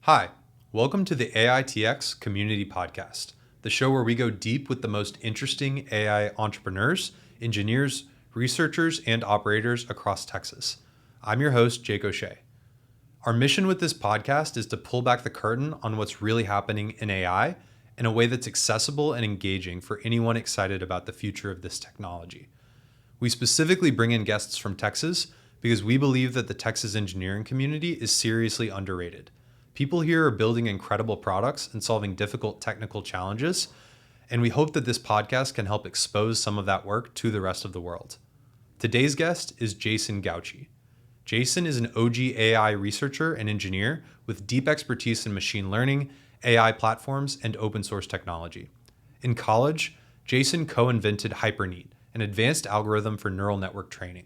Hi, welcome to the AITX Community Podcast, the show where we go deep with the most interesting AI entrepreneurs, engineers, researchers, and operators across Texas. I'm your host, Jason Gauci. Our mission with this podcast is to pull back the curtain on what's really happening in AI in a way that's accessible and engaging for anyone excited about the future of this technology. We specifically bring in guests from Texas because we believe that the Texas engineering community is seriously underrated. People here are building incredible products and solving difficult technical challenges, and we hope that this podcast can help expose some of that work to the rest of the world. Today's guest is Jason Gauci. Jason is an OG AI researcher and engineer with deep expertise in machine learning, AI platforms, and open source technology. In college, Jason co-invented HyperNEAT, an advanced algorithm for neural network training.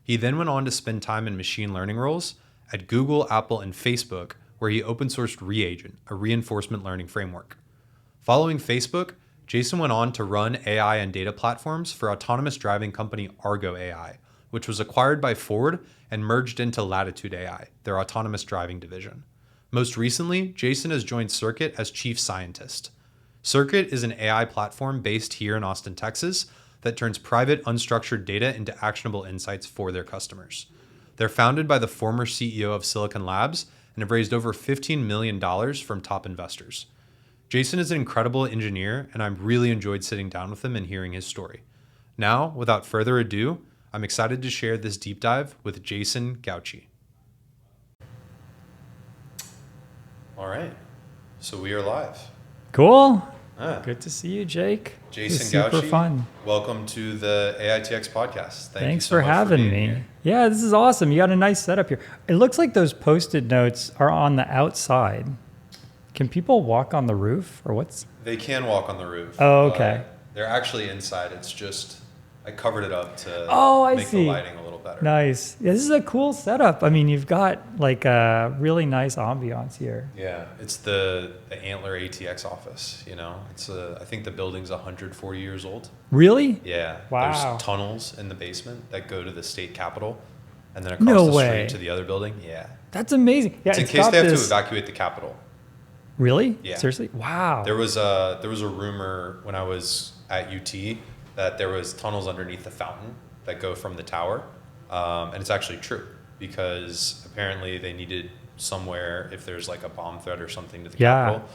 He then went on to spend time in machine learning roles at Google, Apple, and Facebook, where he open sourced Reagent, a reinforcement learning framework. Following Facebook, Jason went on to run AI and data platforms for autonomous driving company Argo AI, which was acquired by Ford and merged into Latitude AI, their autonomous driving division. Most recently, Jason has joined Circuit as chief scientist. Circuit is an AI platform based here in Austin, Texas, that turns private, unstructured data into actionable insights for their customers. They're founded by the former CEO of Silicon Labs and have raised over $15 million from top investors. Jason is an incredible engineer, and I've really enjoyed sitting down with him and hearing his story. Now, without further ado, I'm excited to share this deep dive with Jason Gauci. All right, so we are live. Cool. Good to see you, Jake. Jason Gauci. Super fun. Welcome to the AITX podcast. Thanks for having me. Here. Yeah, this is awesome. You got a nice setup here. It looks like those Post-it notes are on the outside. Can people walk on the roof or what's? They can walk on the roof. Oh, okay. They're actually inside. It's just, I covered it up to make the lighting a little better. Nice. Yeah, this is a cool setup. I mean, you've got like a really nice ambiance here. Yeah, it's the Antler ATX office, you know. It's I think the building's 140 years old. Really? Yeah. Wow. There's tunnels in the basement that go to the state capitol and then across the street to the other building. Yeah. That's amazing. Yeah, it's in case they have to evacuate the capitol. Really? Yeah. Seriously? Wow. There was a rumor when I was at UT that there was tunnels underneath the fountain that go from the tower. And it's actually true because apparently they needed somewhere, if there's like a bomb threat or something to the Capitol,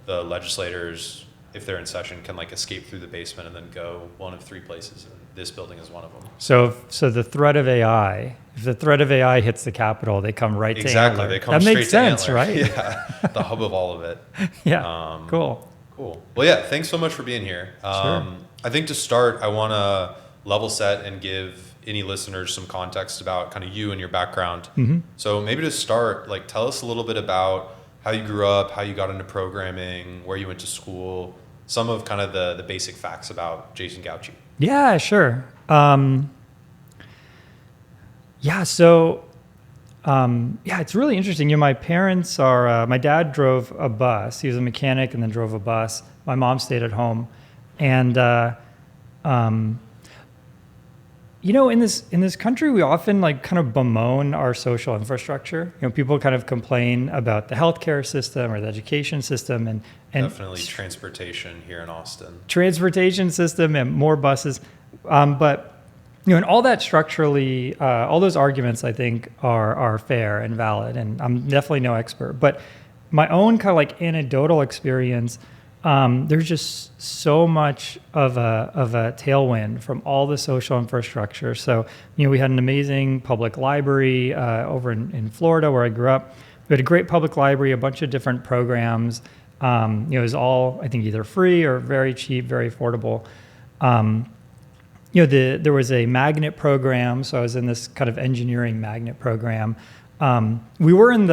the legislators, if they're in session, can like escape through the basement and then go one of three places. And this building is one of them. So the threat of AI, if the threat of AI hits the Capitol, they come right to Antler. They come that straight makes sense, to right? Yeah, the hub of all of it. Yeah, cool. Well, yeah, thanks so much for being here. Sure. I think to start, I want to level set and give any listeners some context about kind of you and your background. Mm-hmm. So maybe to start, like tell us a little bit about how you grew up, how you got into programming, where you went to school, some of kind of the basic facts about Jason Gauci. Yeah, sure. It's really interesting. You know, my parents are, my dad drove a bus. He was a mechanic and then drove a bus. My mom stayed at home. And, you know, in this country, we often like kind of bemoan our social infrastructure. You know, people kind of complain about the healthcare system or the education system and definitely transportation here in Austin. Transportation system and more buses. But, you know, and all that structurally, all those arguments I think are fair and valid. And I'm definitely no expert, but my own kind of like anecdotal experience, there's just so much of a tailwind from all the social infrastructure. So, you know, we had an amazing public library over in Florida where I grew up. We had a great public library, a bunch of different programs. You know, it was all, I think, either free or very cheap, very affordable. You know, there was a magnet program, so I was in this kind of engineering magnet program. We were in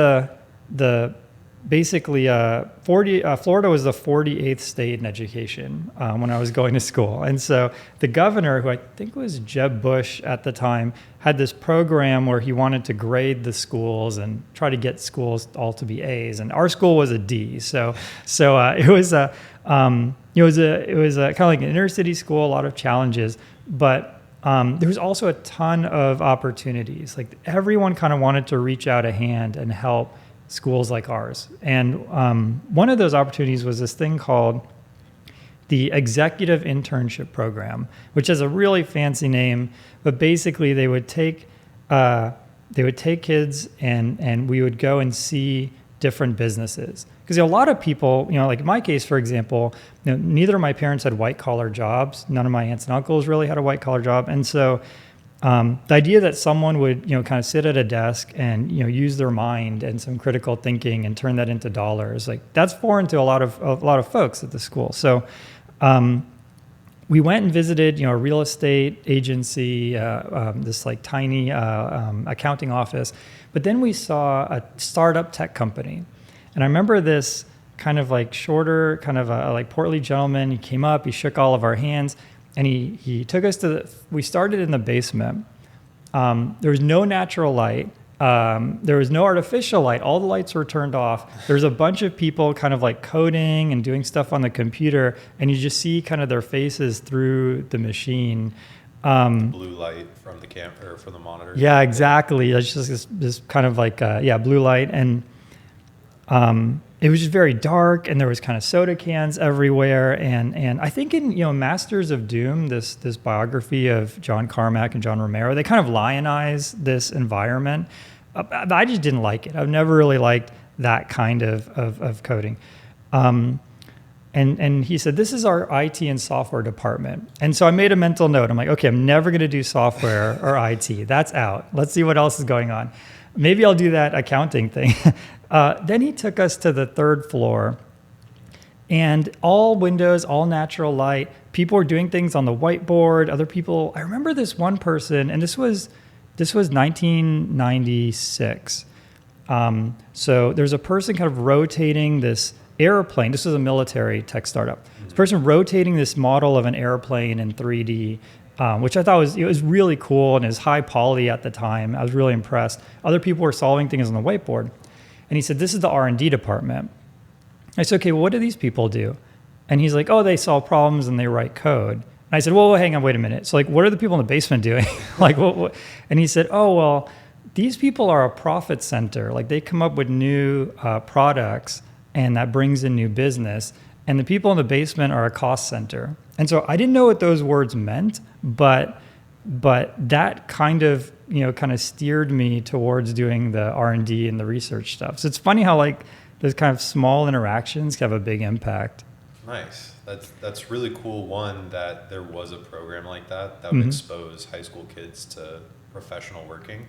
basically, Florida was the 48th state in education when I was going to school. And so the governor, who I think was Jeb Bush at the time, had this program where he wanted to grade the schools and try to get schools all to be A's. And our school was a D. So it was a kind of like an inner city school, a lot of challenges, but there was also a ton of opportunities. Like everyone kind of wanted to reach out a hand and help schools like ours. And one of those opportunities was this thing called the Executive Internship Program, which has a really fancy name, but basically they would take kids and we would go and see different businesses. Because a lot of people, like in my case, for example, neither of my parents had white collar jobs. None of my aunts and uncles really had a white collar job. And so the idea that someone would, kind of sit at a desk and, use their mind and some critical thinking and turn that into dollars, like that's foreign to a lot of folks at the school. So we went and visited, a real estate agency, this like tiny accounting office, but then we saw a startup tech company. And I remember this kind of like shorter, kind of a like portly gentleman. He came up, he shook all of our hands, and he took us we started in the basement. There was no natural light. There was no artificial light. All the lights were turned off. There's a bunch of people kind of like coding and doing stuff on the computer, and you just see kind of their faces through the machine. Blue light from the camera or from the monitor. Yeah, exactly. It's just this kind of like blue light, and it was just very dark, and there was kind of soda cans everywhere. And I think in Masters of Doom, this biography of John Carmack and John Romero, they kind of lionize this environment. I just didn't like it. I've never really liked that kind of coding. And he said, this is our IT and software department. And so I made a mental note. I'm like, okay, I'm never going to do software or IT. That's out. Let's see what else is going on. Maybe I'll do that accounting thing. Then he took us to the third floor, and all windows, all natural light. People were doing things on the whiteboard. Other people, I remember this one person, and this was 1996. So there's a person kind of rotating this airplane. This was a military tech startup. This person rotating this model of an airplane in 3D. Which I thought was really cool and is high poly at the time. I was really impressed. Other people were solving things on the whiteboard. And he said, this is the R&D department. I said, okay, well, what do these people do? And he's like, oh, they solve problems and they write code. And I said, well, hang on, wait a minute. So like, what are the people in the basement doing? Like, what? And he said, oh, well, these people are a profit center. Like they come up with new products, and that brings in new business. And the people in the basement are a cost center. And so I didn't know what those words meant, but that kind of steered me towards doing the R&D and the research stuff. So it's funny how like those kind of small interactions have a big impact. Nice. That's really cool. One, that there was a program like that would expose high school kids to professional working.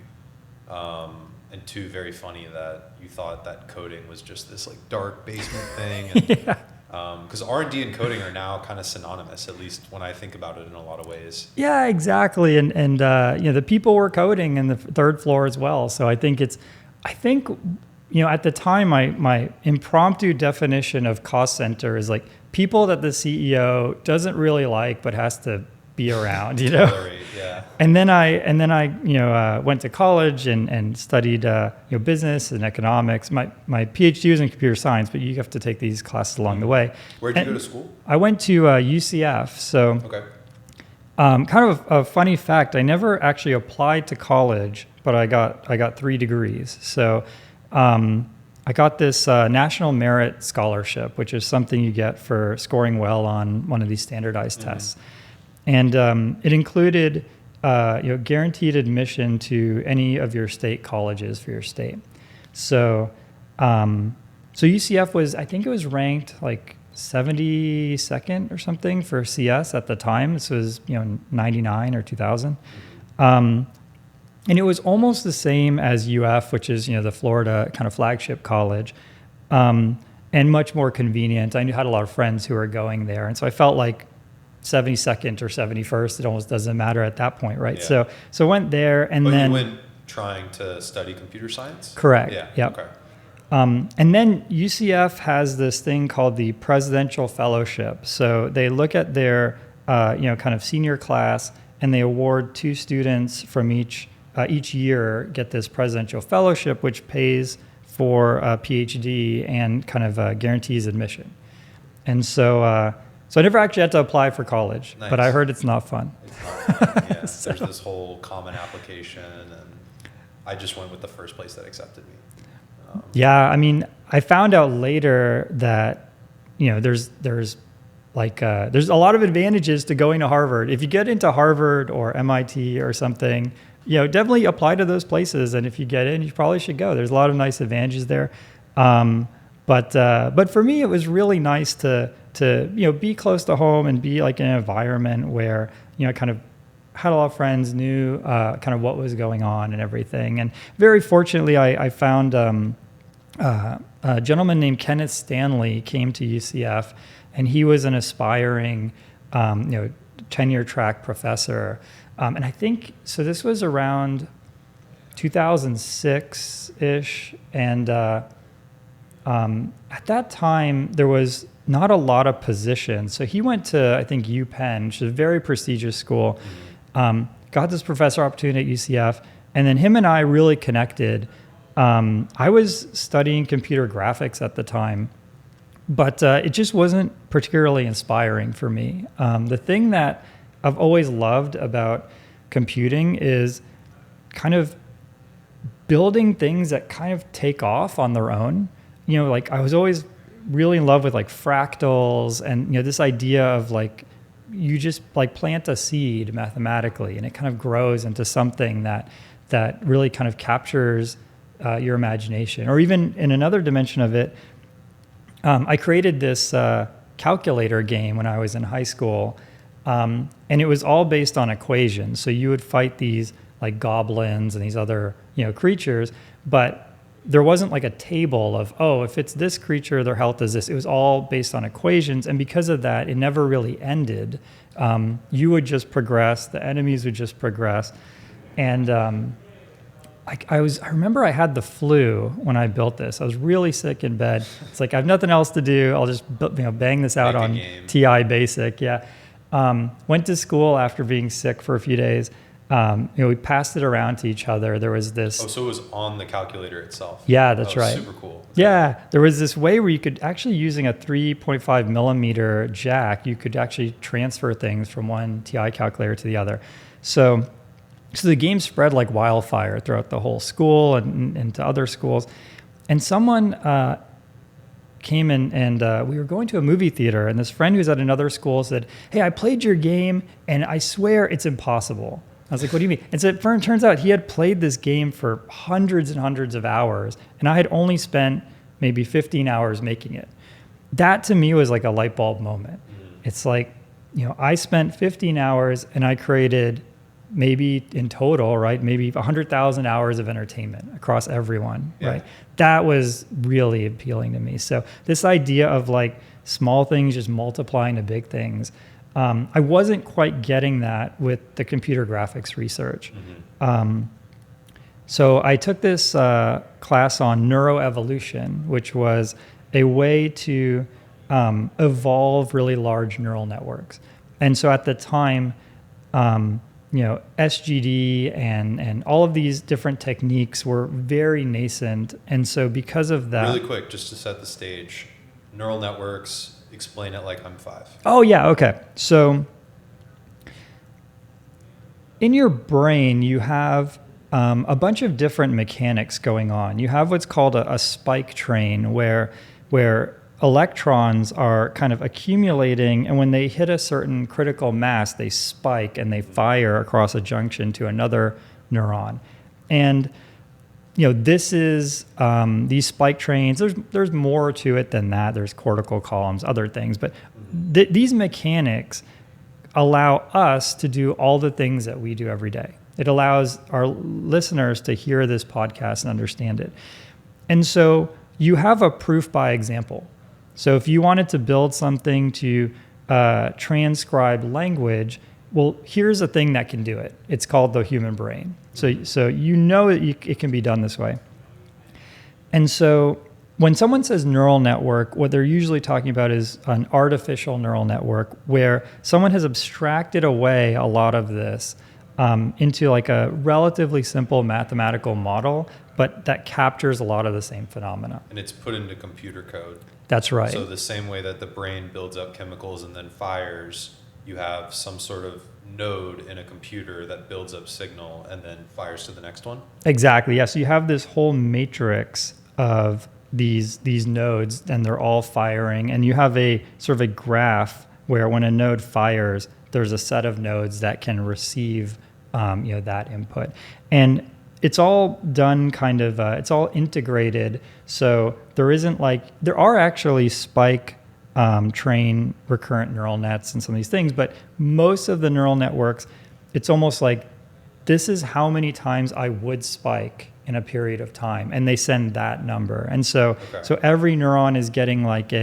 And two, very funny that you thought that coding was just this like dark basement thing. And, yeah. Because R&D and coding are now kind of synonymous, at least when I think about it in a lot of ways. Yeah, exactly. And the people were coding in the third floor as well. So I think at the time, my impromptu definition of cost center is like people that the CEO doesn't really like, but has to be around, Tolerate, yeah. And then I went to college and studied business and economics. My PhD was in computer science, but you have to take these classes along the way. Where'd you go to school? I went to UCF. So okay. Kind of a funny fact, I never actually applied to college, but I got 3 degrees. So I got this National Merit Scholarship, which is something you get for scoring well on one of these standardized tests. And it included guaranteed admission to any of your state colleges for your state. So UCF was, I think it was ranked like 72nd or something for CS at the time. This was 99 or 2000. And it was almost the same as UF, which is the Florida kind of flagship college, and much more convenient. I had a lot of friends who were going there, and so I felt like 72nd or 71st, it almost doesn't matter at that point, right? Yeah. So I went there, and then you went trying to study computer science? Correct. Yeah. Yep. Okay. And then UCF has this thing called the Presidential Fellowship. So they look at their kind of senior class, and they award 2 students from each year get this Presidential Fellowship, which pays for a PhD and kind of guarantees admission. And so I never actually had to apply for college, Nice. But I heard it's not fun. It's not fun. Yeah. There's this whole common application, and I just went with the first place that accepted me. Yeah, I mean, I found out later that, there's a lot of advantages to going to Harvard. If you get into Harvard or MIT or something, definitely apply to those places. And if you get in, you probably should go. There's a lot of nice advantages there. But for me, it was really nice to be close to home and be like in an environment where, I kind of had a lot of friends, knew kind of what was going on and everything. And very fortunately, I found a gentleman named Kenneth Stanley came to UCF, and he was an aspiring, tenure track professor. And I think, so this was around 2006-ish. And at that time, there was not a lot of positions. So he went to, I think, UPenn, which is a very prestigious school, got this professor opportunity at UCF, and then him and I really connected. I was studying computer graphics at the time, but it just wasn't particularly inspiring for me. The thing that I've always loved about computing is kind of building things that kind of take off on their own. Like I was always really in love with like fractals and, this idea of like, you just like plant a seed mathematically and it kind of grows into something that really kind of captures your imagination. Or even in another dimension of it, I created this calculator game when I was in high school, and it was all based on equations. So you would fight these like goblins and these other creatures, but there wasn't like a table of, if it's this creature, their health is this. It was all based on equations, and because of that, it never really ended. You would just progress, the enemies would just progress, and I remember I had the flu when I built this. I was really sick in bed. It's like I have nothing else to do. I'll just bang this out on TI Basic. Yeah. Went to school after being sick for a few days. We passed it around to each other. There was this. Oh, so it was on the calculator itself. Yeah, that's right. Super cool. Yeah, there was this way where you could actually, using a 3.5 millimeter jack, you could actually transfer things from one TI calculator to the other. So the game spread like wildfire throughout the whole school and to other schools. And someone came in and we were going to a movie theater, and this friend who's at another school said, "Hey, I played your game and I swear it's impossible." I was like, "What do you mean?" And so it turns out he had played this game for hundreds and hundreds of hours, and I had only spent maybe 15 hours making it. That to me was like a light bulb moment. It's like, I spent 15 hours and I created maybe in total, right, maybe 100,000 hours of entertainment across everyone, right? That was really appealing to me. So this idea of like small things just multiplying to big things, I wasn't quite getting that with the computer graphics research. So I took this class on Neuroevolution, which was a way to evolve really large neural networks. And so at the time, SGD and all of these different techniques were very nascent. And so because of that... Really quick, just to set the stage, neural networks, explain it like I'm 5. Oh, yeah, okay. So in your brain, you have a bunch of different mechanics going on. You have what's called a spike train where electrons are kind of accumulating, and when they hit a certain critical mass, they spike and they fire across a junction to another neuron. And this is these spike trains. There's more to it than that. There's cortical columns, other things, but these mechanics allow us to do all the things that we do every day. It allows our listeners to hear this podcast and understand it. And so you have a proof by example. So if you wanted to build something to transcribe language, well, here's a thing that can do it. It's called the human brain. So that it can be done this way. And so when someone says neural network, what they're usually talking about is an artificial neural network where someone has abstracted away a lot of this into like a relatively simple mathematical model, but that captures a lot of the same phenomena. And it's put into computer code. That's right. So the same way that the brain builds up chemicals and then fires, you have some sort of node in a computer that builds up signal and then fires to the next one? Exactly, yeah. So you have this whole matrix of these nodes, and they're all firing, and you have a sort of a graph where when a node fires, there's a set of nodes that can receive that input. And it's all done kind of, it's all integrated. So there are actually spike train recurrent neural nets and some of these things, but most of the neural networks, it's almost like this is how many times I would spike in a period of time, and they send that number. And so every neuron is getting like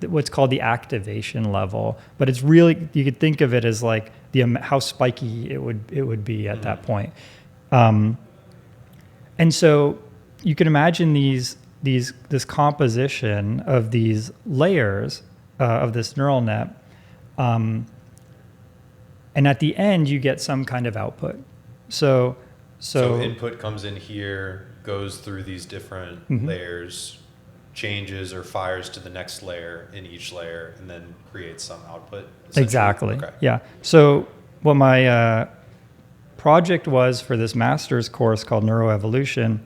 what's called the activation level, but it's really, you could think of it as like how spiky it would be at that point. And so you can imagine this composition of these layers of this neural net, and at the end you get some kind of output. So input comes in here, goes through these different layers, changes or fires to the next layer in each layer, and then creates some output. Exactly. Okay. Yeah. So what my project was for this master's course called Neuroevolution,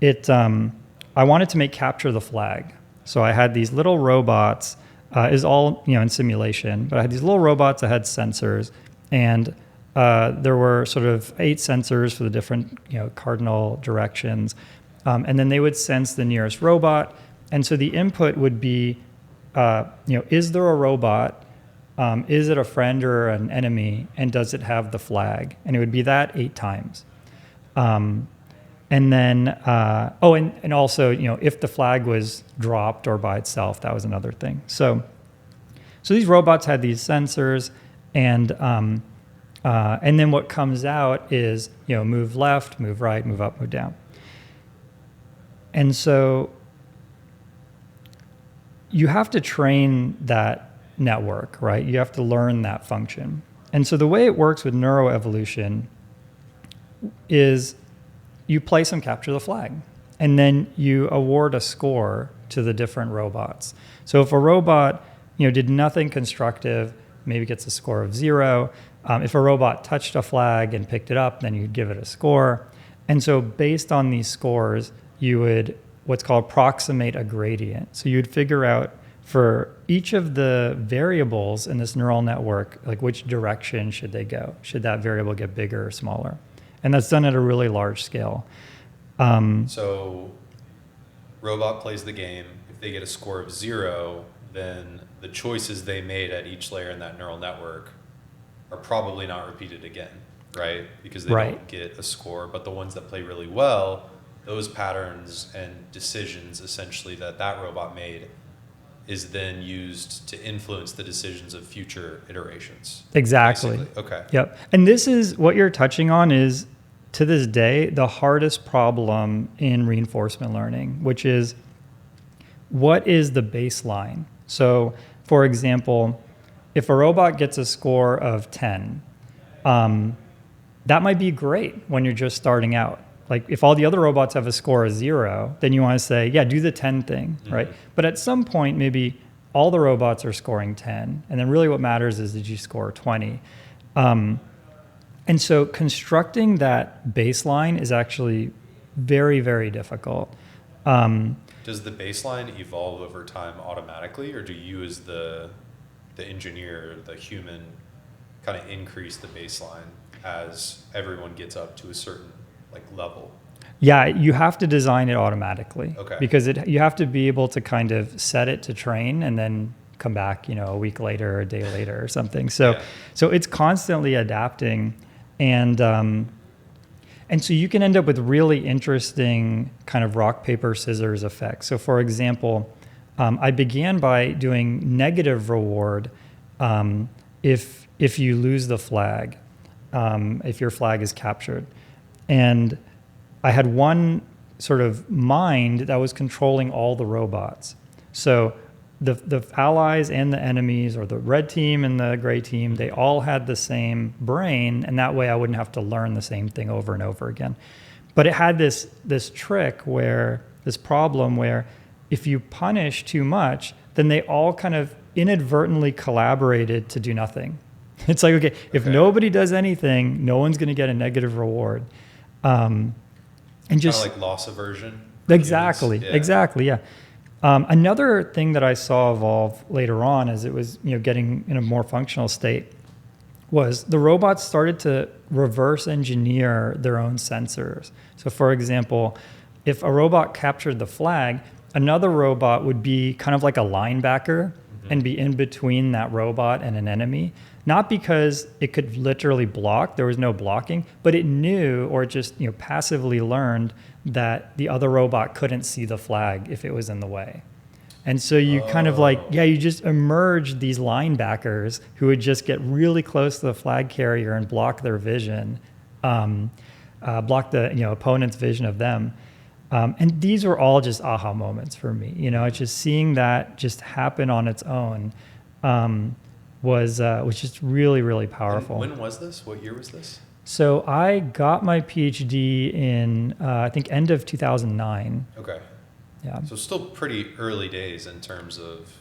I wanted to make capture the flag. So I had these little robots, is all in simulation, but I had these little robots that had sensors, and there were sort of 8 sensors for the different cardinal directions, and then they would sense the nearest robot. And so the input would be, is there a robot? Is it a friend or an enemy? And does it have the flag? And it would be that 8 times. And then, and also, if the flag was dropped or by itself, that was another thing. So these robots had these sensors, and then what comes out is, move left, move right, move up, move down. And so you have to train that network, right? You have to learn that function. And so the way it works with neuroevolution is you play some capture the flag, and then you award a score to the different robots. So if a robot, did nothing constructive, maybe gets a score of 0. If a robot touched a flag and picked it up, then you'd give it a score. And so based on these scores, you would what's called approximate a gradient. So you'd figure out for each of the variables in this neural network, like which direction should they go? Should that variable get bigger or smaller? And that's done at a really large scale. So robot plays the game. If they get a score of 0, then the choices they made at each layer in that neural network are probably not repeated again, right? Because they don't get a score. But the ones that play really well, those patterns and decisions essentially that robot made is then used to influence the decisions of future iterations. Exactly. Basically. Okay. Yep. And this is what you're touching on is, to this day, the hardest problem in reinforcement learning, which is what is the baseline? So, for example, if a robot gets a score of 10, that might be great when you're just starting out. Like if all the other robots have a score of 0, then you want to say, yeah, do the 10 thing, right? But at some point, maybe all the robots are scoring 10, and then really what matters is, did you score 20? And so constructing that baseline is actually very, very difficult. Does the baseline evolve over time automatically, or do you as the engineer, the human, kind of increase the baseline as everyone gets up to a certain level? Yeah, you have to design it automatically. Okay. Because you have to be able to kind of set it to train and then come back, a week later or a day later or something. So it's constantly adapting, and so you can end up with really interesting kind of rock, paper, scissors effects. So for example, I began by doing negative reward if you lose the flag, if your flag is captured. And I had one sort of mind that was controlling all the robots. So the allies and the enemies, or the red team and the gray team, they all had the same brain, and that way I wouldn't have to learn the same thing over and over again. But it had this problem where if you punish too much, then they all kind of inadvertently collaborated to do nothing. It's like, okay, if nobody does anything, no one's going to get a negative reward. And just kind of like loss aversion Exactly. humans. Exactly. Yeah. Another thing that I saw evolve later on as it was, getting in a more functional state was the robots started to reverse engineer their own sensors. So for example, if a robot captured the flag, another robot would be kind of like a linebacker and be in between that robot and an enemy. Not because it could literally block, there was no blocking, but it knew or just passively learned that the other robot couldn't see the flag if it was in the way. And so you kind of you just emerge these linebackers who would just get really close to the flag carrier and block their vision, block the opponent's vision of them. And these were all just aha moments for me. It's just seeing that just happen on its own was just really, really powerful. And when was this? What year was this? So I got my PhD in, I think, end of 2009. Okay. Yeah. So still pretty early days in terms of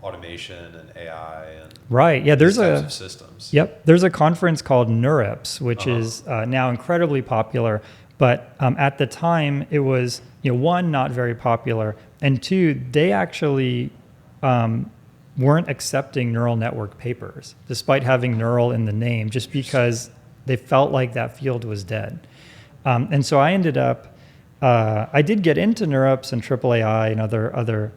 automation and AI and right. Yeah. these types of systems. Yep. There's a conference called NeurIPS, which is now incredibly popular. But at the time, it was, one, not very popular, and two, they actually weren't accepting neural network papers, despite having neural in the name, just because they felt like that field was dead. And so I ended up, I did get into NeurIPS and AAAI and other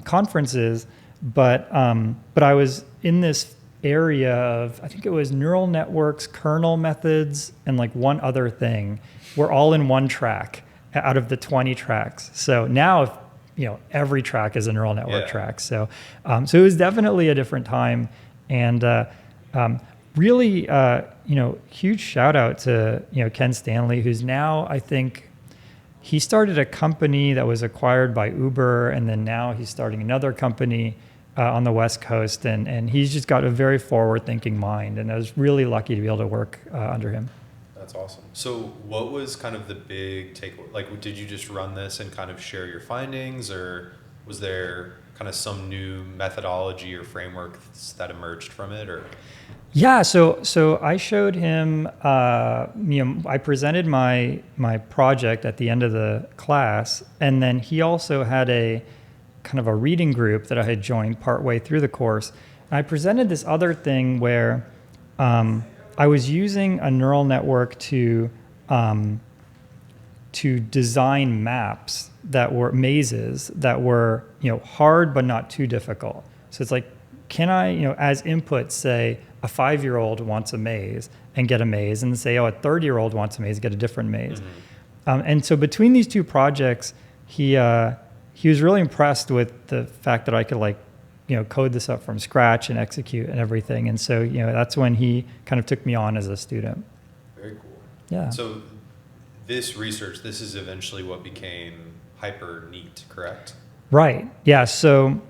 conferences, but I was in this area of, I think it was neural networks, kernel methods, and like one other thing. We're all in one track out of the 20 tracks. So now, every track is a neural network track. So it was definitely a different time, and really, huge shout out to Ken Stanley, who's now, I think, he started a company that was acquired by Uber, and then now he's starting another company on the West Coast, and he's just got a very forward-thinking mind, and I was really lucky to be able to work under him. That's awesome. So what was kind of the big takeaway? Like, did you just run this and kind of share your findings, or was there kind of some new methodology or framework that emerged from it, or? Yeah, so I showed him, I presented my project at the end of the class, and then he also had a kind of a reading group that I had joined partway through the course. And I presented this other thing where I was using a neural network to design maps that were mazes that were hard but not too difficult. So it's like, can I as input say a 5-year-old wants a maze and get a maze, and say a 30-year-old wants a maze and get a different maze. And so between these two projects, he was really impressed with the fact that I could code this up from scratch and execute and everything. And so, that's when he kind of took me on as a student. Very cool. Yeah. So this research, this is eventually what became HyperNEAT, correct? Right. Yeah. So,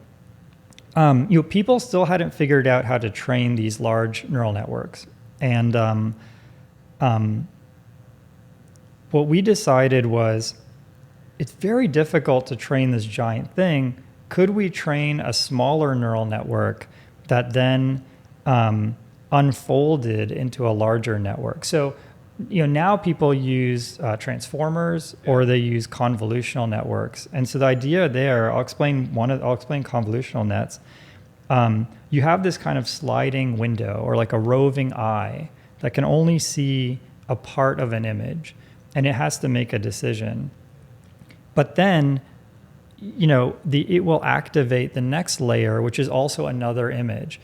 people still hadn't figured out how to train these large neural networks. And what we decided was it's very difficult to train this giant thing. Could we train a smaller neural network that then unfolded into a larger network? So, now people use transformers or they use convolutional networks. And so the idea there, I'll explain convolutional nets. You have this kind of sliding window or like a roving eye that can only see a part of an image, and it has to make a decision. But then it will activate the next layer, which is also another image.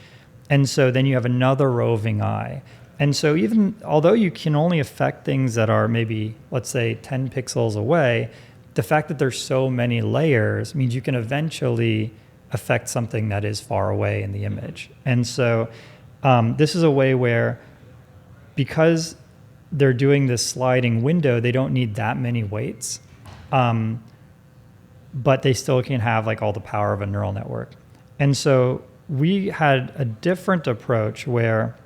And so then you have another roving eye. And so even although you can only affect things that are maybe, let's say, 10 pixels away, the fact that there's so many layers means you can eventually affect something that is far away in the image. And so this is a way where, because they're doing this sliding window, they don't need that many weights. But they still can have all the power of a neural network. And so we had a different approach where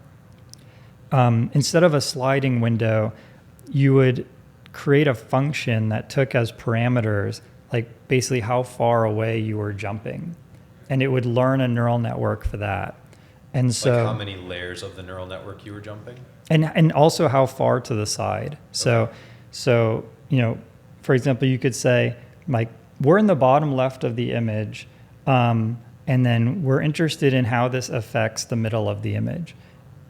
instead of a sliding window, you would create a function that took as parameters, basically how far away you were jumping. And it would learn a neural network for that. And so how many layers of the neural network you were jumping? And also how far to the side. Okay. So for example, you could say, like we're in the bottom left of the image, and then we're interested in how this affects the middle of the image.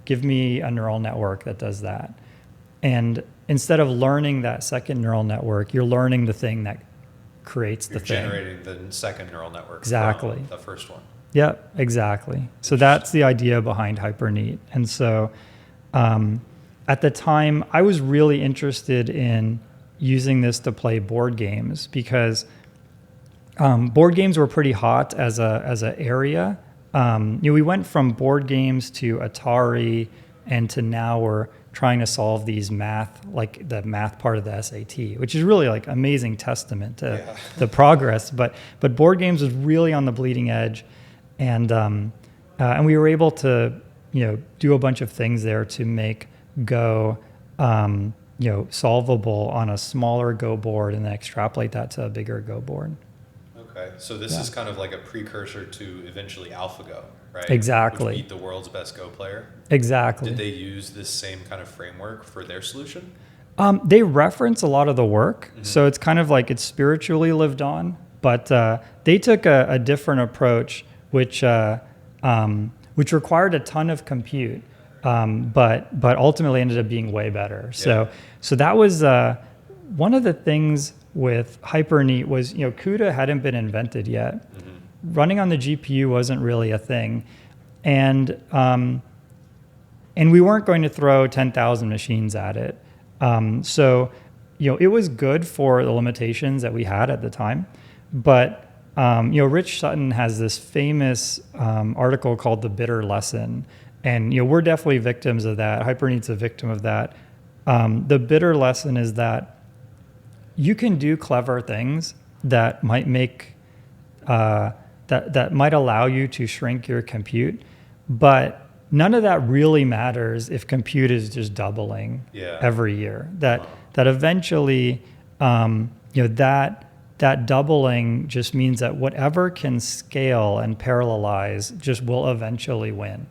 Give me a neural network that does that. And instead of learning that second neural network, you're learning the thing that creates the thing. You're generating the second neural network exactly. from the first one. Yep, exactly. So that's the idea behind HyperNEAT. And so at the time, I was really interested in using this to play board games because board games were pretty hot as an area. We went from board games to Atari, and to now we're trying to solve these math, like the math part of the SAT, which is really like amazing testament to the progress. But board games was really on the bleeding edge, and we were able to do a bunch of things there to make Go solvable on a smaller Go board, and then extrapolate that to a bigger Go board. Okay, so this is kind of like a precursor to eventually AlphaGo, right? Exactly. Which beat the world's best Go player. Exactly. Did they use this same kind of framework for their solution? They reference a lot of the work, so it's kind of like it's spiritually lived on. But they took a different approach, which required a ton of compute, but ultimately ended up being way better. So that was one of the things with HyperNEAT was, CUDA hadn't been invented yet. Running on the GPU wasn't really a thing. And we weren't going to throw 10,000 machines at it. So it was good for the limitations that we had at the time. But, Rich Sutton has this famous article called The Bitter Lesson. And, we're definitely victims of that. HyperNEAT's a victim of that. The bitter lesson is that you can do clever things that might make that might allow you to shrink your compute, but none of that really matters if compute is just doubling every year. That eventually, that doubling just means that whatever can scale and parallelize just will eventually win.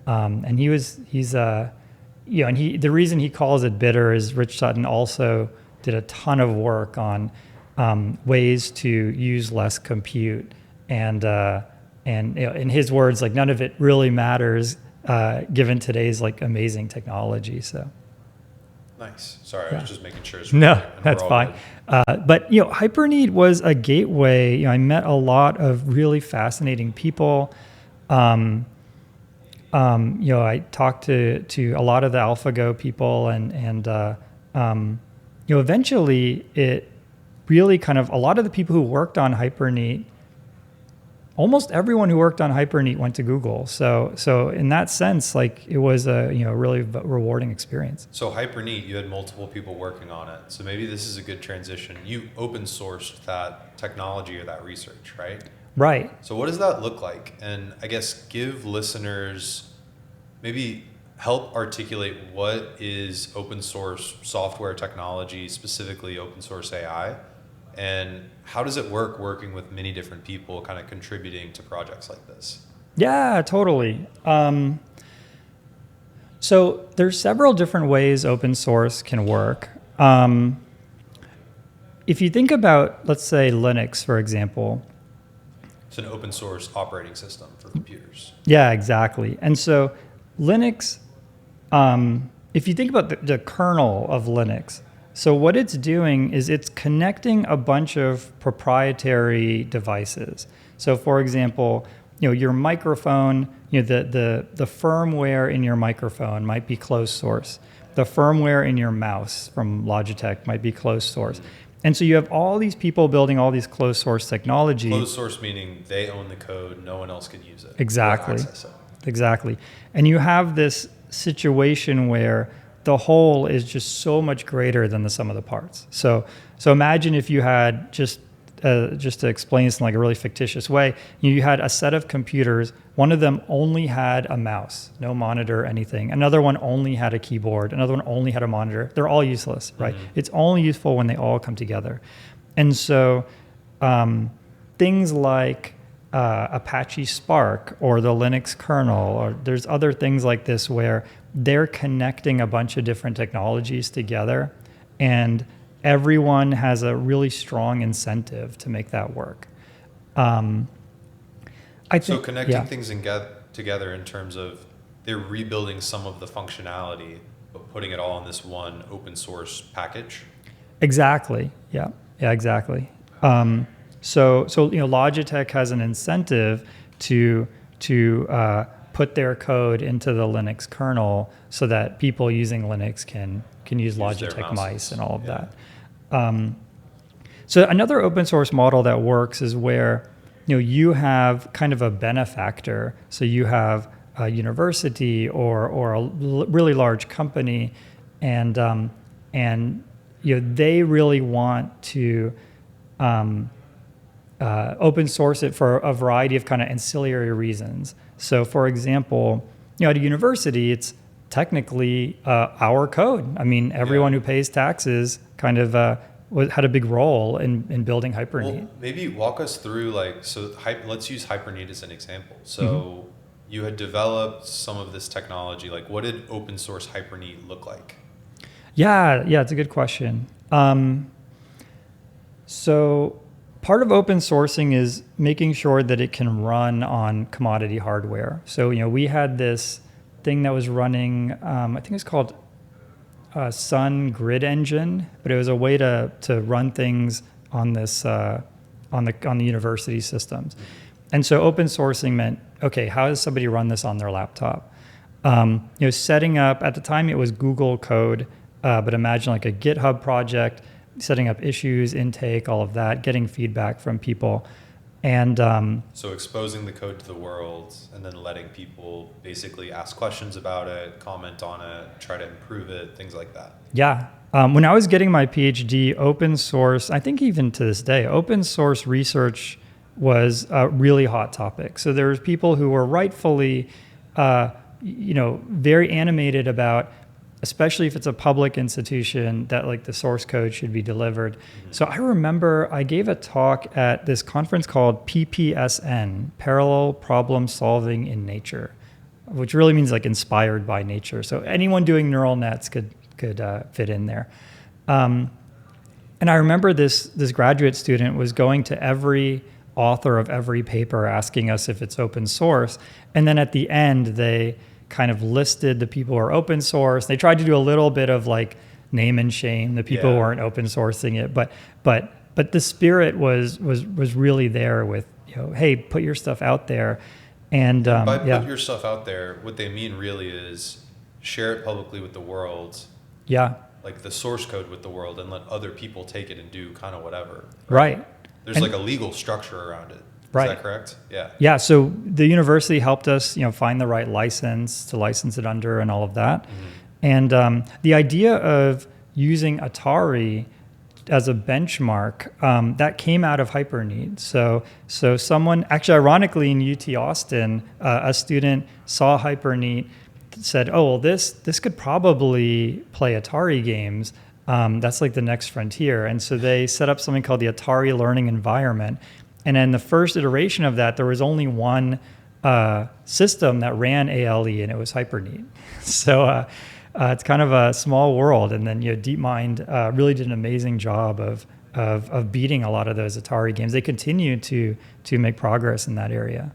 And the reason he calls it bitter is Rich Sutton also did a ton of work on ways to use less compute, and in his words, like none of it really matters given today's like amazing technology. So nice. Sorry, I was just making sure. No, that's fine. But HyperNEAT was a gateway. I met a lot of really fascinating people. I talked to a lot of the AlphaGo people, and eventually it really kind of, a lot of the people who worked on HyperNEAT, almost everyone who worked on HyperNEAT went to Google. So in that sense, like it was a really rewarding experience. So HyperNEAT, you had multiple people working on it. So maybe this is a good transition. You open sourced that technology or that research, right? Right. So what does that look like? And I guess give listeners, maybe help articulate what is open source software technology, specifically open source AI, and how does it work working with many different people kind of contributing to projects like this? Yeah, totally. So there's several different ways open source can work. If you think about, let's say, Linux, for example. It's an open source operating system for computers. Yeah, exactly. And so Linux, if you think about the kernel of Linux, so what it's doing is it's connecting a bunch of proprietary devices. So for example, your microphone, the firmware in your microphone might be closed source. The firmware in your mouse from Logitech might be closed source. And so you have all these people building all these closed source technology. Closed source meaning they own the code, no one else can use it. Exactly. Or access it. Exactly. And you have this situation where the whole is just so much greater than the sum of the parts. So imagine if you had just to explain this in like a really fictitious way, you had a set of computers. One of them only had a mouse, no monitor, anything. Another one only had a keyboard. Another one only had a monitor. They're all useless, right? Mm-hmm. It's only useful when they all come together. And so things like Apache Spark or the Linux kernel, or there's other things like this where they're connecting a bunch of different technologies together, and everyone has a really strong incentive to make that work. So connecting things together in terms of they're rebuilding some of the functionality, but putting it all in this one open source package. Exactly. Yeah, exactly. So Logitech has an incentive to put their code into the Linux kernel so that people using Linux can use Logitech mice and all of that. So another open source model that works is where you have kind of a benefactor. So you have a university or a really large company, and they really want to open source it for a variety of kind of ancillary reasons. So, for example, at a university, it's technically our code. I mean, everyone who pays taxes kind of had a big role in building HyperNEAT. Well, maybe walk us through let's use HyperNEAT as an example. So you had developed some of this technology. Like, what did open source HyperNEAT look like? Yeah, it's a good question. So part of open sourcing is making sure that it can run on commodity hardware. So, we had this thing that was running, I think it's called Sun Grid Engine, but it was a way to run things on this on the university systems. And so open sourcing meant, okay, how does somebody run this on their laptop? Setting up, at the time it was Google code, but imagine like a GitHub project, setting up issues, intake, all of that, getting feedback from people. And so exposing the code to the world and then letting people basically ask questions about it, comment on it, try to improve it, things like that. Yeah. When I was getting my PhD, open source, I think even to this day, open source research was a really hot topic. So there was people who were rightfully, very animated about, especially if it's a public institution, that like the source code should be delivered. Mm-hmm. So I remember I gave a talk at this conference called PPSN, Parallel Problem Solving in Nature, which really means like inspired by nature. So anyone doing neural nets could fit in there. And I remember this graduate student was going to every author of every paper asking us if it's open source. And then at the end, they kind of listed the people who are open source. They tried to do a little bit of like name and shame the people who aren't open sourcing it, but the spirit was really there with, hey, put your stuff out there. And by put your stuff out there, what they mean really is share it publicly with the world. Yeah. Like the source code with the world, and let other people take it and do kind of whatever. Right. There's like a legal structure around it. Right. Is that correct? Yeah. Yeah. So the university helped us, find the right license to license it under and all of that. Mm-hmm. And the idea of using Atari as a benchmark, that came out of HyperNEAT. So someone, actually ironically in UT Austin, a student saw HyperNEAT, said, oh, well, this could probably play Atari games. That's like the next frontier. And so they set up something called the Atari Learning Environment. And in the first iteration of that, there was only one system that ran ALE, and it was HyperNEAT. So it's kind of a small world. And then DeepMind really did an amazing job of beating a lot of those Atari games. They continue to make progress in that area.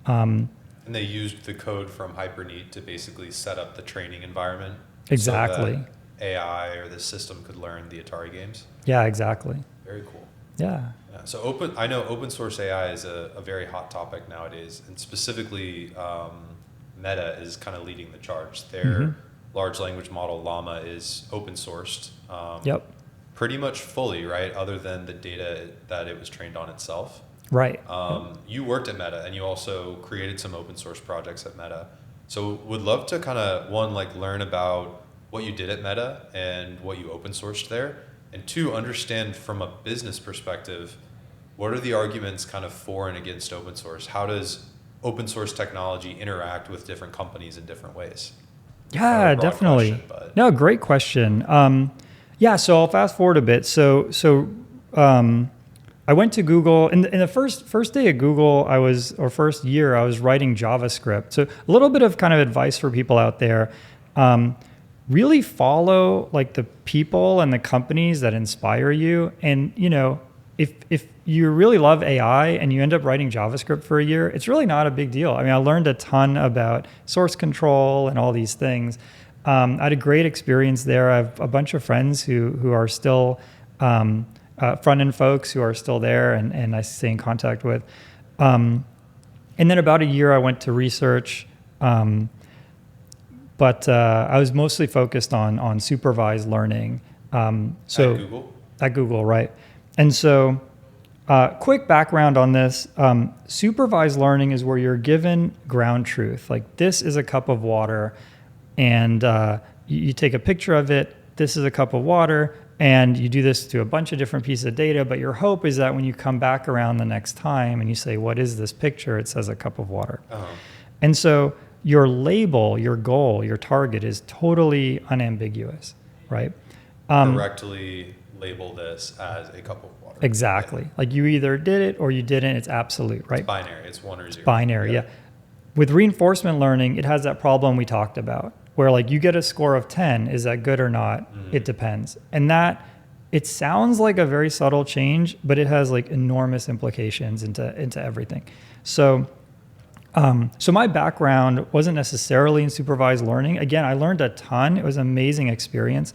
And they used the code from HyperNEAT to basically set up the training environment. Exactly. So that AI or the system could learn the Atari games. Yeah, exactly. Very cool. Yeah. So I know open source AI is a very hot topic nowadays, and specifically Meta is kind of leading the charge. Their large language model Llama is open sourced. Pretty much fully, right? Other than the data that it was trained on itself. Right. You worked at Meta, and you also created some open source projects at Meta. So would love to kind of learn about what you did at Meta and what you open sourced there, and two, understand from a business perspective, what are the arguments kind of for and against open source? How does open source technology interact with different companies in different ways? Yeah, definitely. No, great question. So I'll fast forward a bit. So I went to Google, in the first day at Google, first year, I was writing JavaScript. So a little bit of kind of advice for people out there. really follow like the people and the companies that inspire you. And, if you really love AI and you end up writing JavaScript for a year, it's really not a big deal. I mean, I learned a ton about source control and all these things. I had a great experience there. I have a bunch of friends who are still front-end folks who are still there and I stay in contact with. And then about a year I went to research, but I was mostly focused on supervised learning. So at Google? At Google, right. And so quick background on this, supervised learning is where you're given ground truth. Like, this is a cup of water, and you take a picture of it. This is a cup of water, and you do this to a bunch of different pieces of data. But your hope is that when you come back around the next time and you say, what is this picture? It says a cup of water. Uh-huh. And so your label, your goal, your target is totally unambiguous, right? Correctly label this as a cup of water. Exactly. Yeah. Like, you either did it or you didn't. It's absolute, right? It's binary. It's 1 or 0. It's binary, yeah. With reinforcement learning, it has that problem we talked about, where like you get a score of 10. Is that good or not? It depends. And that, it sounds like a very subtle change, but it has like enormous implications into everything. So my background wasn't necessarily in supervised learning. Again, I learned a ton. It was an amazing experience.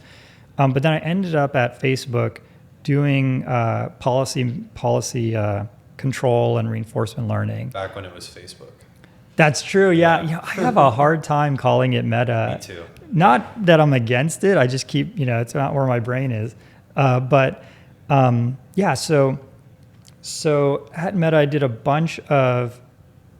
But then I ended up at Facebook doing policy control and reinforcement learning. Back when it was Facebook. That's true. Yeah. I have a hard time calling it meta. Me too. Not that I'm against it. I just keep, it's not where my brain is. So at Meta, I did a bunch of,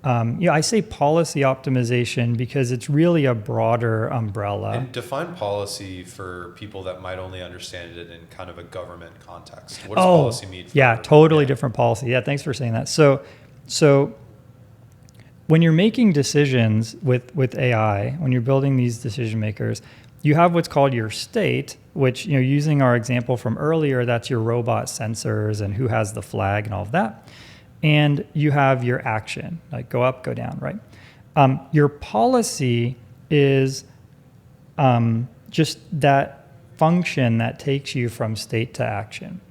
I say policy optimization because it's really a broader umbrella. And define policy for people that might only understand it in kind of a government context. What does policy mean? Totally different policy. Yeah, thanks for saying that. So when you're making decisions with AI, when you're building these decision makers, you have what's called your state, which, using our example from earlier, that's your robot sensors and who has the flag and all of that. And you have your action, like go up, go down, right? Your policy is just that function that takes you from state to action.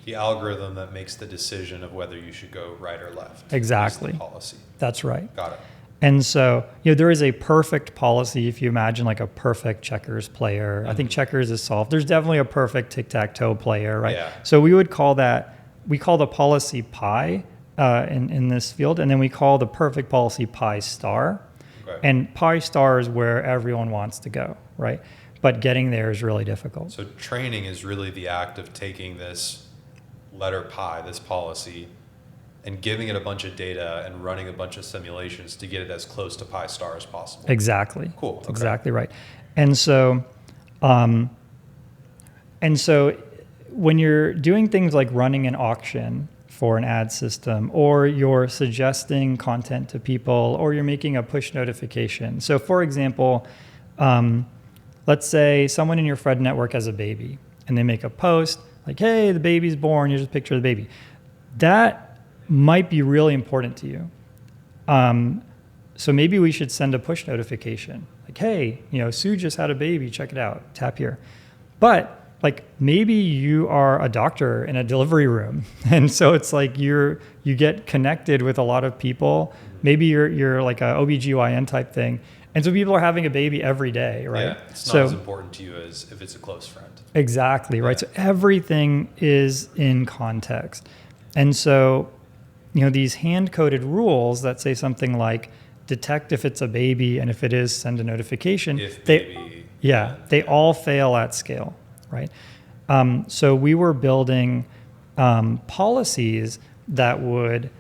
The algorithm that makes the decision of whether you should go right or left. Exactly. The policy. That's right. Got it. And so, there is a perfect policy. If you imagine like a perfect checkers player, I think checkers is solved. There's definitely a perfect tic-tac-toe player, right? Yeah. So we call the policy pi in this field, and then we call the perfect policy pi star. Okay. And pi star is where everyone wants to go, right? But getting there is really difficult. So training is really the act of taking this letter pi, this policy, and giving it a bunch of data and running a bunch of simulations to get it as close to pi star as possible. Exactly. Cool. Okay. Exactly right. And so when you're doing things like running an auction for an ad system, or you're suggesting content to people, or you're making a push notification. So for example, let's say someone in your friend network has a baby and they make a post like, hey, the baby's born, here's a picture of the baby. That might be really important to you. So maybe we should send a push notification like, hey, Sue just had a baby, check it out, tap here. But like, maybe you are a doctor in a delivery room. And so it's like you get connected with a lot of people. Maybe you're like a OBGYN type thing. And so people are having a baby every day, right? Yeah, it's not as important to you as if it's a close friend. Exactly, right? So everything is in context. And so, these hand-coded rules that say something like detect if it's a baby, and if it is, send a notification. They all fail at scale, right? So we were building policies that would,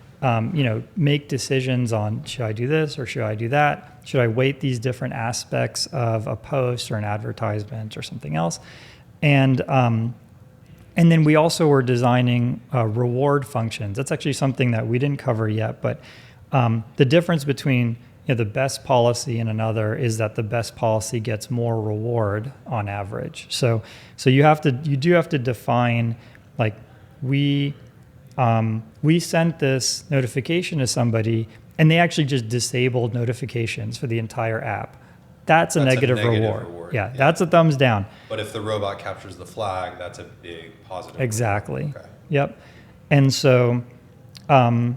make decisions on, should I do this or should I do that? Should I weight these different aspects of a post or an advertisement or something else? And then we also were designing reward functions. That's actually something that we didn't cover yet, but the difference between the best policy and another is that the best policy gets more reward on average. So you do have to define, like, we sent this notification to somebody and they actually just disabled notifications for the entire app. that's a negative reward. Yeah, that's a thumbs down. But if the robot captures the flag, that's a big positive. Exactly. Okay. Yep. And so, yeah,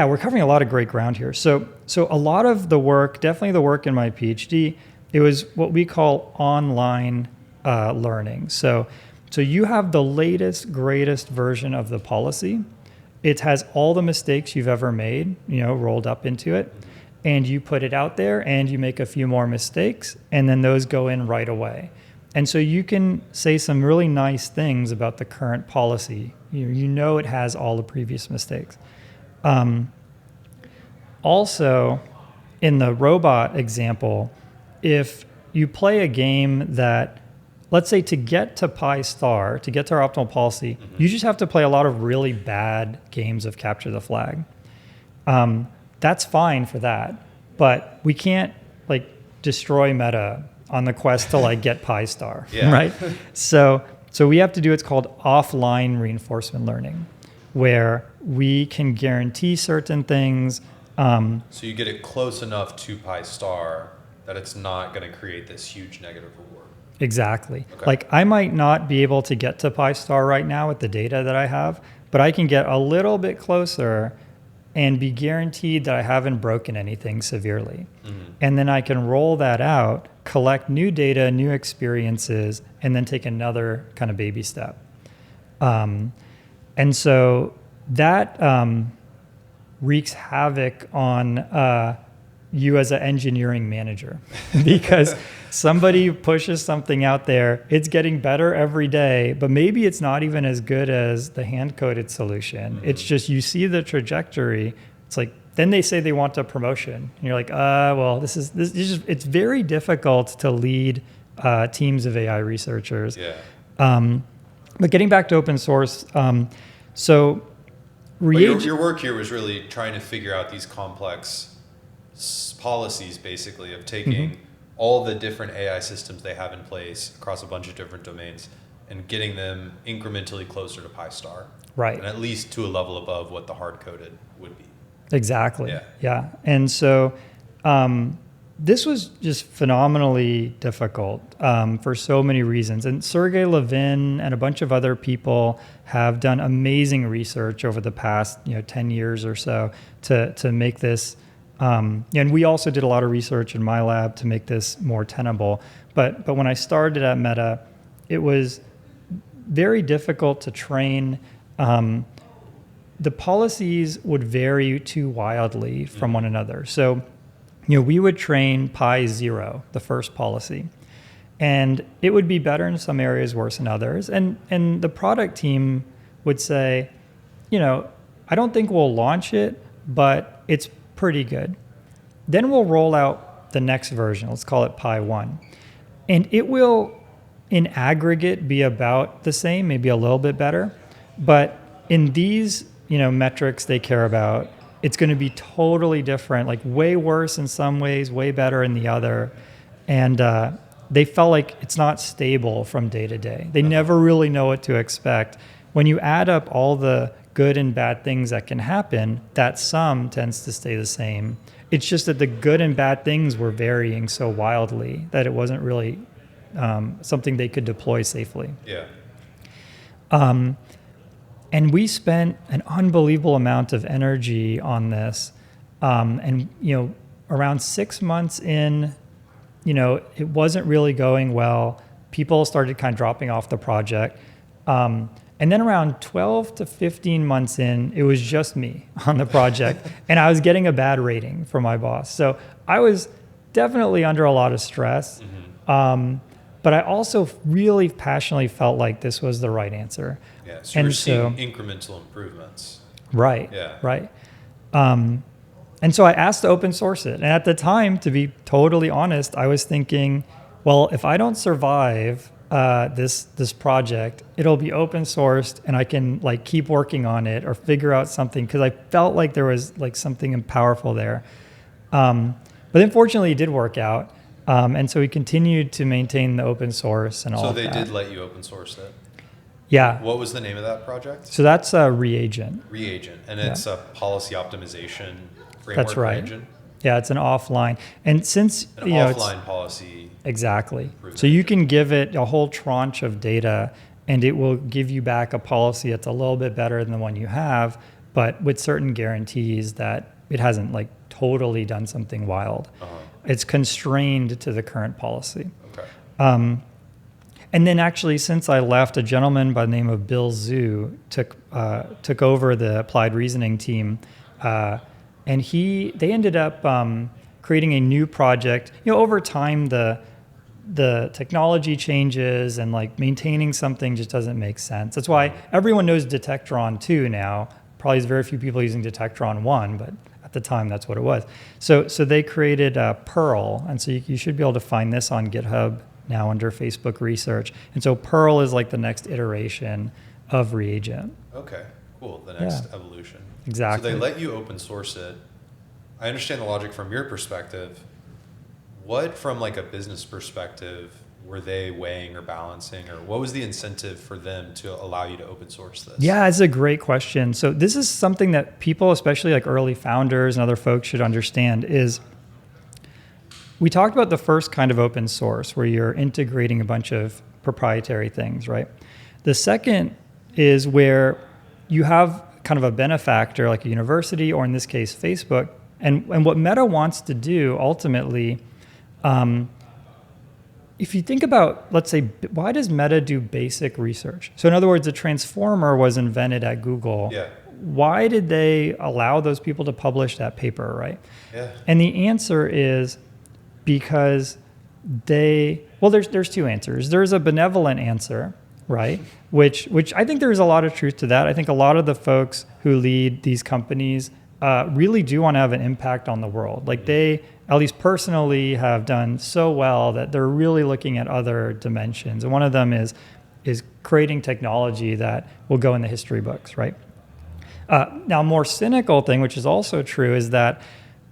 we're covering a lot of great ground here. So a lot of the work, definitely the work in my PhD, it was what we call online learning. So you have the latest, greatest version of the policy. It has all the mistakes you've ever made, rolled up into it. And you put it out there and you make a few more mistakes, and then those go in right away. And so you can say some really nice things about the current policy. You it has all the previous mistakes. Also, in the robot example, if you play a game that, let's say to get to pi star, to get to our optimal policy, you just have to play a lot of really bad games of capture the flag. That's fine for that, but we can't destroy meta on the quest to get pi star, right? So we have to do what's called offline reinforcement learning, where we can guarantee certain things. So you get it close enough to pi star that it's not going to create this huge negative reward. Exactly. Okay. I might not be able to get to pi star right now with the data that I have, but I can get a little bit closer and be guaranteed that I haven't broken anything severely. And then I can roll that out, collect new data, new experiences, and then take another kind of baby step. And so that wreaks havoc on you as an engineering manager because somebody pushes something out there, it's getting better every day, but maybe it's not even as good as the hand-coded solution. It's just you see the trajectory. It's then they say they want a promotion. And you're well, this is it's very difficult to lead teams of AI researchers. Yeah. But getting back to open source, so your work here was really trying to figure out these complex policies, basically, of taking all the different AI systems they have in place across a bunch of different domains and getting them incrementally closer to pi star. Right. And at least to a level above what the hard-coded would be. Exactly. Yeah. And so this was just phenomenally difficult for so many reasons. And Sergey Levin and a bunch of other people have done amazing research over the past 10 years or so to make this. And we also did a lot of research in my lab to make this more tenable. But when I started at Meta, it was very difficult to train. The policies would vary too wildly from one another. So, we would train pi 0, the first policy, and it would be better in some areas, worse in others. And the product team would say, I don't think we'll launch it, but it's pretty good. Then we'll roll out the next version. Let's call it pi 1. And it will, in aggregate, be about the same, maybe a little bit better. But in these, metrics they care about, it's going to be totally different, way worse in some ways, way better in the other. And they felt like it's not stable from day to day. They never really know what to expect. When you add up all the good and bad things that can happen, that sum tends to stay the same. It's just that the good and bad things were varying so wildly that it wasn't really something they could deploy safely. Yeah. And we spent an unbelievable amount of energy on this. And, around 6 months in, it wasn't really going well. People started kind of dropping off the project. And then around 12 to 15 months in, it was just me on the project. And I was getting a bad rating from my boss. So I was definitely under a lot of stress. But I also really passionately felt like this was the right answer. Yeah, so you're seeing incremental improvements. Right, yeah. Right. And so I asked to open source it. And at the time, to be totally honest, I was thinking, well, if I don't survive this project, it'll be open sourced and I can keep working on it or figure out something, because I felt like there was something powerful there. But then fortunately it did work out. And so we continued to maintain the open source and all of that. So they did let you open source it? Yeah. What was the name of that project? So that's a Reagent. Reagent. And it's a policy optimization framework. That's right. Engine? Yeah, it's an offline. And since An offline policy. Exactly. So you can give it a whole tranche of data and it will give you back a policy that's a little bit better than the one you have, but with certain guarantees that it hasn't like totally done something wild. It's constrained to the current policy. Okay. And then actually, since I left, a gentleman by the name of Bill Zhu took over the applied reasoning team, and they ended up creating a new project. Over time, the technology changes and like maintaining something just doesn't make sense. That's why everyone knows Detectron 2 now. Probably there's very few people using Detectron 1, but at the time that's what it was. So they created Perl, and so you should be able to find this on GitHub now under Facebook research. And so Perl is like the next iteration of Reagent. Okay, cool. The next evolution. Exactly. So they let you open source it. I understand the logic from your perspective. What, from like a business perspective, were they weighing or balancing, or what was the incentive for them to allow you to open source this? Yeah, it's a great question. So this is something that people, especially like early founders and other folks, should understand is we talked about the first kind of open source where you're integrating a bunch of proprietary things, right? The second is where you have kind of a benefactor like a university, or in this case, Facebook. And what Meta wants to do ultimately, if you think about, let's say, why does Meta do basic research? So in other words, a transformer was invented at Google. Yeah. Why did they allow those people to publish that paper, right? Yeah. And the answer is because there's two answers. There's a benevolent answer, right? Which I think there's a lot of truth to that. I think a lot of the folks who lead these companies really do want to have an impact on the world. Like they, at least personally, have done so well that they're really looking at other dimensions. And one of them is creating technology that will go in the history books, right? Now, a more cynical thing, which is also true, is that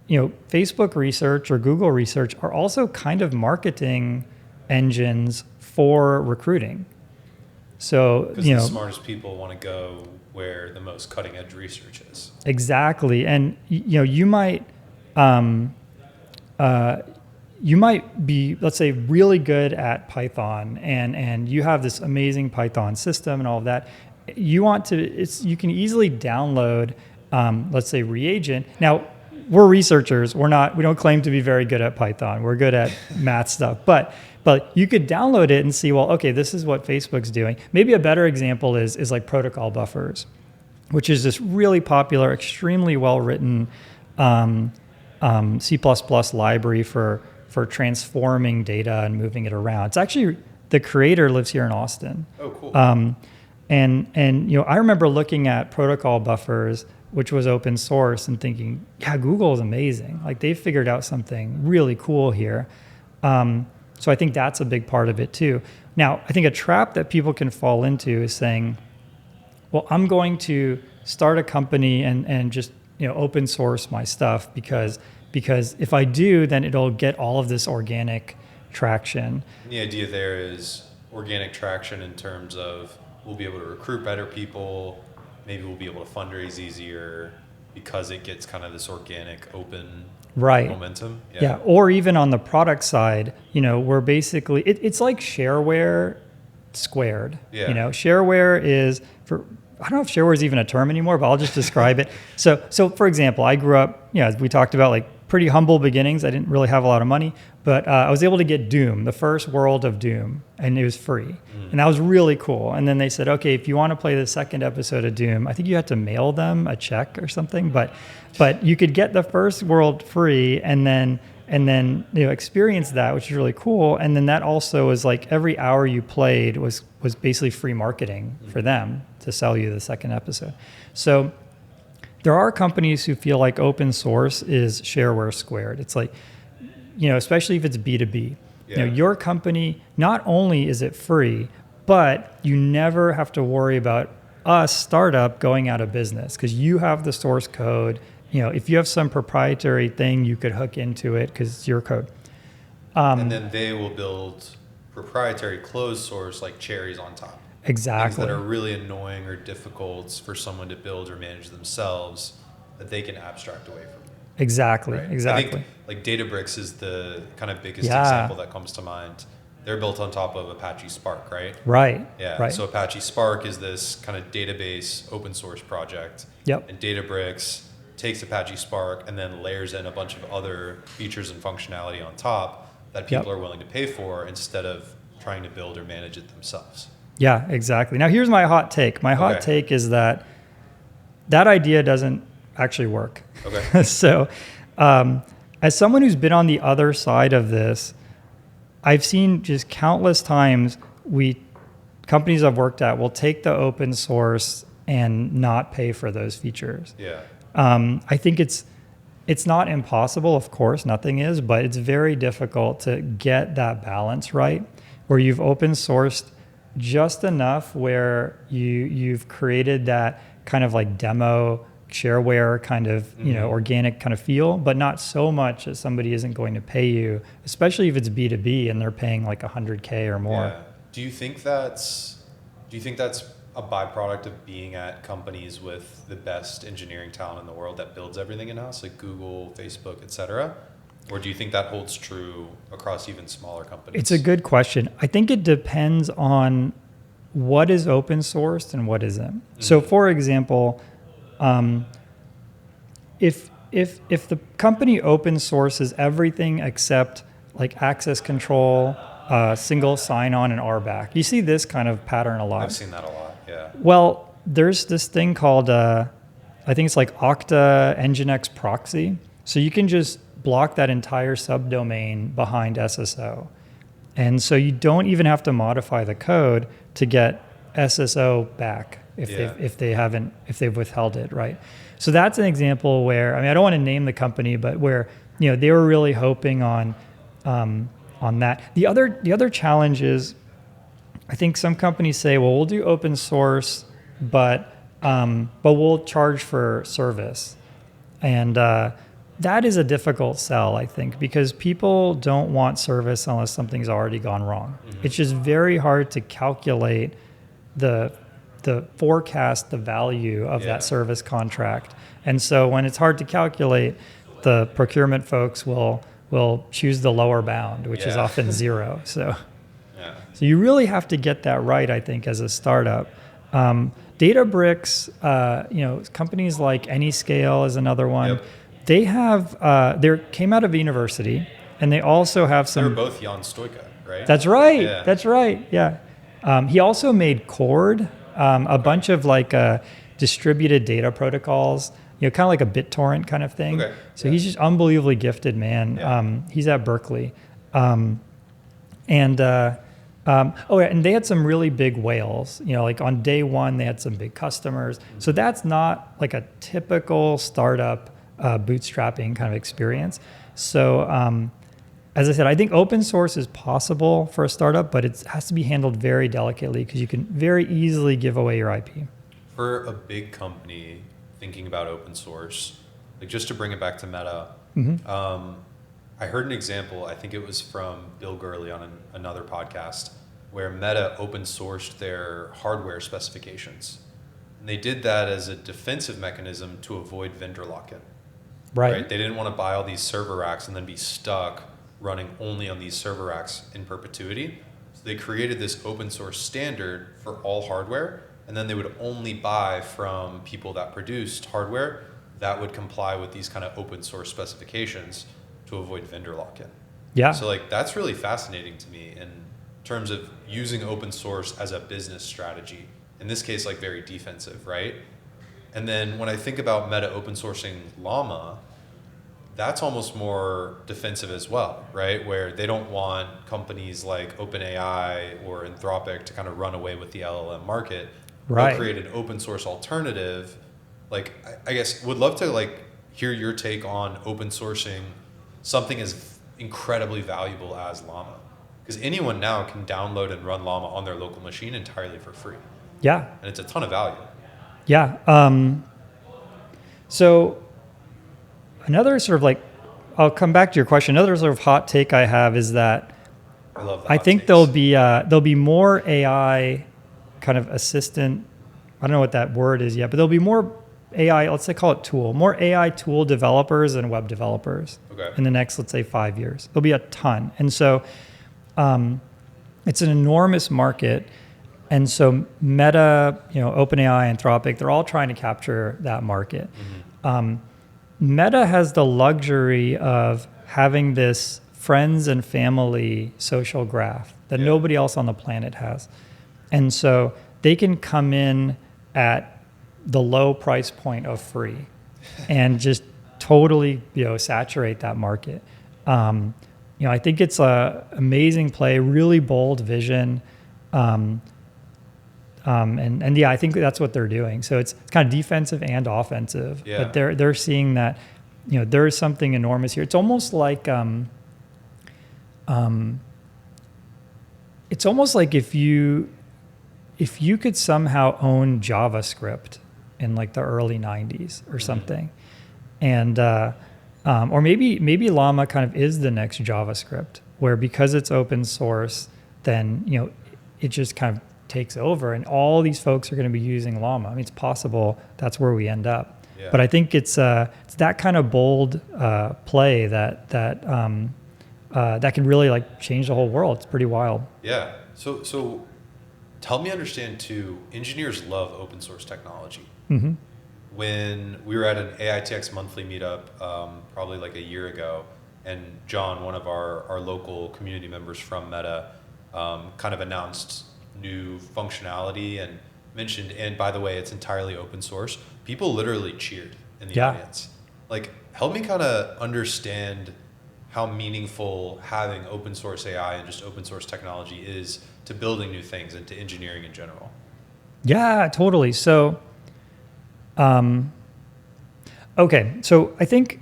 Facebook research or Google research are also kind of marketing engines for recruiting. So, because the smartest people want to go where the most cutting edge research is. Exactly. And, you might be, let's say, really good at Python and you have this amazing Python system and all of that. You can easily download, let's say, Reagent. Now, we're researchers. We don't claim to be very good at Python. We're good at math stuff. But you could download it and see, well, okay, this is what Facebook's doing. Maybe a better example is like protocol buffers, which is this really popular, extremely well-written C++ library for transforming data and moving it around. It's actually, the creator lives here in Austin. Oh, cool. And I remember looking at protocol buffers, which was open source, and thinking, yeah, Google is amazing. Like they figured out something really cool here. So I think that's a big part of it too. Now, I think a trap that people can fall into is saying, well, I'm going to start a company and just open source my stuff because if I do, then it'll get all of this organic traction. And the idea there is organic traction in terms of we'll be able to recruit better people, maybe we'll be able to fundraise easier because it gets kind of this organic, open momentum. Yeah. Or even on the product side, we're basically, it's like shareware squared. Yeah. Shareware is I don't know if shareware is even a term anymore, but I'll just describe it. So for example, I grew up, as we talked about, like pretty humble beginnings. I didn't really have a lot of money, but I was able to get Doom, the first world of Doom, and it was free. And that was really cool. And then they said, okay, if you want to play the second episode of Doom, I think you had to mail them a check or something, but you could get the first world free and then experience that, which is really cool. And then that also was like every hour you played was basically free marketing for them to sell you the second episode. So there are companies who feel like open source is shareware squared. It's like, especially if it's B2B. Yeah. Your company, not only is it free, but you never have to worry about a startup going out of business because you have the source code. If you have some proprietary thing, you could hook into it because it's your code. And then they will build proprietary closed source like cherries on top. Exactly. Things that are really annoying or difficult for someone to build or manage themselves that they can abstract away from. Exactly. Right? Exactly. I think like Databricks is the kind of biggest Yeah. example that comes to mind. They're built on top of Apache Spark, right? Right. Yeah. Right. So Apache Spark is this kind of database open source project. Yep. And Databricks takes Apache Spark and then layers in a bunch of other features and functionality on top that people are willing to pay for instead of trying to build or manage it themselves. Yeah, exactly. Now here's my hot take. My hot take is that idea doesn't actually work. Okay. So as someone who's been on the other side of this, I've seen just countless times companies I've worked at will take the open source and not pay for those features. Yeah. I think it's not impossible, of course, nothing is, but it's very difficult to get that balance right, where you've open sourced just enough where you've created that kind of like demo shareware kind of, organic kind of feel, but not so much that somebody isn't going to pay you, especially if it's B2B and they're paying like $100K or more. Yeah. Do you think that's a byproduct of being at companies with the best engineering talent in the world that builds everything in-house, like Google, Facebook, et cetera? Or do you think that holds true across even smaller companies? It's a good question. I think it depends on what is open sourced and what isn't. Mm-hmm. So for example, if the company open sources everything except like access control, single sign-on, and RBAC, you see this kind of pattern a lot. I've seen that a lot, yeah. Well, there's this thing called, I think it's like Okta Nginx proxy. So you can just block that entire subdomain behind SSO. And so you don't even have to modify the code to get SSO back if they've withheld it, right? So that's an example where, I don't want to name the company, but where they were really hoping on that. The other challenge is, I think some companies say, well, we'll do open source, but we'll charge for service, and that is a difficult sell, I think, because people don't want service unless something's already gone wrong. Mm-hmm. It's just very hard to calculate the forecast, the value of that service contract. And so when it's hard to calculate, the procurement folks will choose the lower bound, which is often zero. So you really have to get that right, I think, as a startup. Databricks, companies like Anyscale is another one. Yep. They have, they came out of university, and they also have some... They're both Jan Stoika, right? That's right. Yeah. That's right. Yeah. He also made Chord, a bunch of like distributed data protocols, kind of like a BitTorrent kind of thing. Okay. So he's just unbelievably gifted, man. Yeah. He's at Berkeley. And they had some really big whales. Like on day one, they had some big customers. Mm-hmm. So that's not like a typical startup bootstrapping kind of experience. So as I said, I think open source is possible for a startup, but it has to be handled very delicately because you can very easily give away your IP. For a big company thinking about open source, like just to bring it back to Meta, mm-hmm. I heard an example, I think it was from Bill Gurley on another podcast, where Meta open sourced their hardware specifications. And they did that as a defensive mechanism to avoid vendor lock-in. Right? They didn't want to buy all these server racks and then be stuck running only on these server racks in perpetuity. So they created this open source standard for all hardware, and then they would only buy from people that produced hardware that would comply with these kind of open source specifications to avoid vendor lock-in. Yeah. So like that's really fascinating to me in terms of using open source as a business strategy. In this case, like very defensive, right? And then when I think about Meta open sourcing Llama, that's almost more defensive as well, right? Where they don't want companies like OpenAI or Anthropic to kind of run away with the LLM market. Right. They'll create an open source alternative. Like, I guess would love to like hear your take on open sourcing something as incredibly valuable as Llama. Because anyone now can download and run Llama on their local machine entirely for free. Yeah. And it's a ton of value. Yeah. So another sort of like, I'll come back to your question. Another sort of hot take I have is that I think there'll be more AI kind of assistant. I don't know what that word is yet, but there'll be more AI, let's say call it tool, more AI tool developers and web developers in the next, let's say 5 years. There'll be a ton. And so it's an enormous market. And so Meta, OpenAI, Anthropic, they're all trying to capture that market. Meta has the luxury of having this friends and family social graph that nobody else on the planet has. And so they can come in at the low price point of free and just totally, saturate that market. I think it's a amazing play, really bold vision. And I think that's what they're doing. So it's kind of defensive and offensive, but they're seeing that, there is something enormous here. It's almost like, if you could somehow own JavaScript in like the early 90s or something, and or maybe Llama kind of is the next JavaScript, where because it's open source, then it just kind of takes over, and all these folks are going to be using Llama. I mean, it's possible that's where we end up. But I think it's that kind of bold play that can really like change the whole world. It's pretty wild. Yeah. So help me understand too. Engineers love open source technology. Mm-hmm. When we were at an AITX monthly meetup, probably like a year ago, and John, one of our local community members from Meta, kind of announced new functionality and mentioned, and by the way, it's entirely open source. People literally cheered in the audience. Like, help me kind of understand how meaningful having open source AI and just open source technology is to building new things and to engineering in general. Yeah, totally. So, okay. So I think,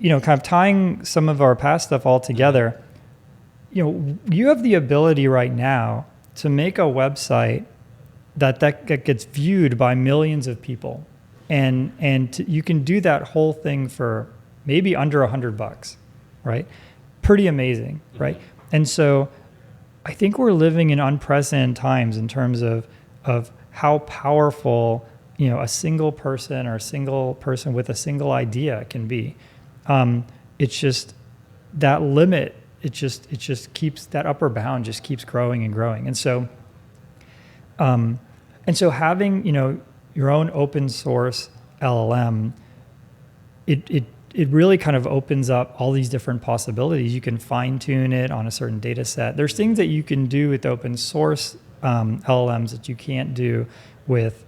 kind of tying some of our past stuff all together, you have the ability right now to make a website that gets viewed by millions of people. And you can do that whole thing for maybe under $100, right? Pretty amazing, right? And so I think we're living in unprecedented times in terms of how powerful, a single person or a single person with a single idea can be. It's just that limit. It just keeps that upper bound just keeps growing and growing. And so having, your own open source LLM, it really kind of opens up all these different possibilities. You can fine tune it on a certain data set. There's things that you can do with open source LLMs that you can't do with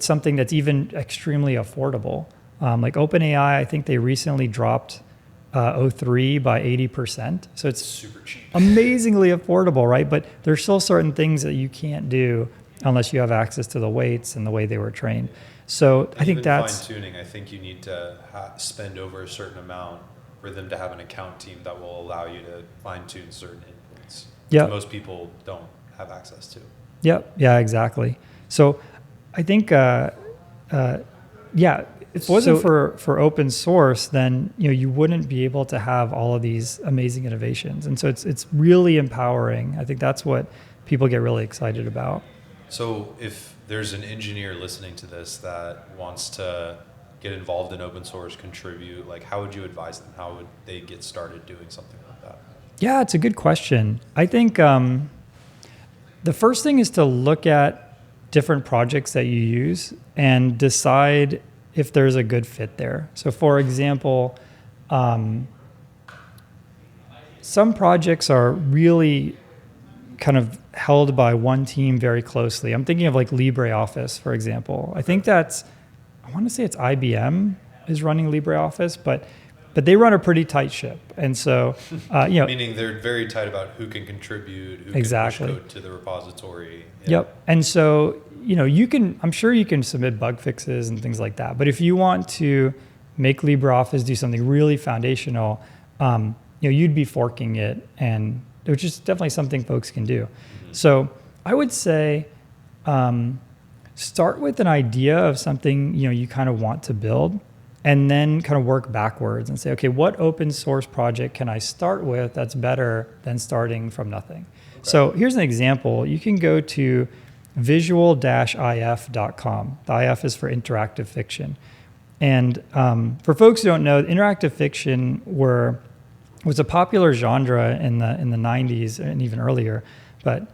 something that's even extremely affordable. Like OpenAI, I think they recently dropped O3 by 80%. So it's super cheap, amazingly affordable, right? But there's still certain things that you can't do unless you have access to the weights and the way they were trained. So I think that's fine-tuning. I think you need to spend over a certain amount for them to have an account team that will allow you to fine-tune certain inputs that most people don't have access to. Yep. Yeah, exactly. So I think, if it wasn't for open source, then you wouldn't be able to have all of these amazing innovations. And so it's really empowering. I think that's what people get really excited about. So if there's an engineer listening to this that wants to get involved in open source, contribute, like how would you advise them? How would they get started doing something like that? Yeah, it's a good question. I think the first thing is to look at different projects that you use and decide if there's a good fit there. So for example, some projects are really kind of held by one team very closely. I'm thinking of like LibreOffice, for example. I think I want to say it's IBM is running LibreOffice, but they run a pretty tight ship. And so, meaning they're very tight about who can contribute, who can push code to the repository. Yeah. Yep. And so, I'm sure you can submit bug fixes and things like that. But if you want to make LibreOffice do something really foundational, you'd be forking it, and which is definitely something folks can do. Mm-hmm. So I would say start with an idea of something you kind of want to build, and then kind of work backwards and say, okay, what open source project can I start with that's better than starting from nothing? Okay. So here's an example. You can go to visual-if.com. The IF is for interactive fiction. And for folks who don't know, interactive fiction was a popular genre in the 90s and even earlier, but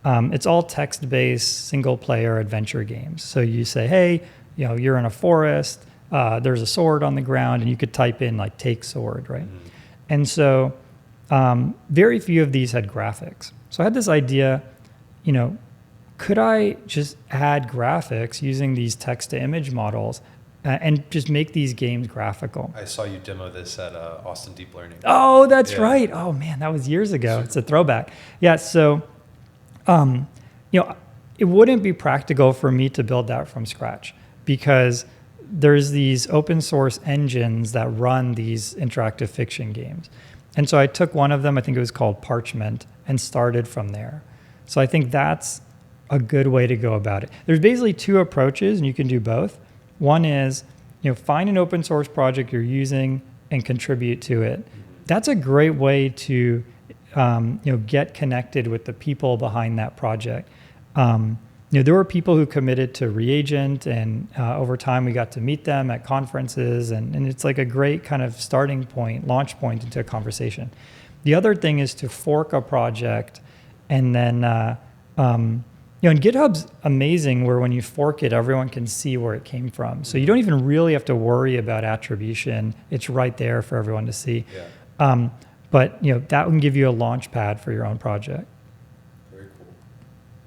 it's all text-based single-player adventure games. So you say, hey, you're in a forest, there's a sword on the ground, and you could type in like take sword, right? Mm-hmm. And so very few of these had graphics. So I had this idea, could I just add graphics using these text-to-image models and just make these games graphical? I saw you demo this at Austin Deep Learning. Oh, that's right. Oh man, that was years ago. It's a throwback. Yeah. So, it wouldn't be practical for me to build that from scratch because there's these open source engines that run these interactive fiction games. And so I took one of them, I think it was called Parchment, and started from there. So I think that's a good way to go about it. There's basically two approaches, and you can do both. One is, find an open source project you're using and contribute to it. That's a great way to, get connected with the people behind that project. There were people who committed to Reagent, and over time we got to meet them at conferences, and it's like a great kind of starting point, launch point into a conversation. The other thing is to fork a project, and then and GitHub's amazing where when you fork it, everyone can see where it came from. So you don't even really have to worry about attribution. It's right there for everyone to see. Yeah. But that can give you a launch pad for your own project. Very cool.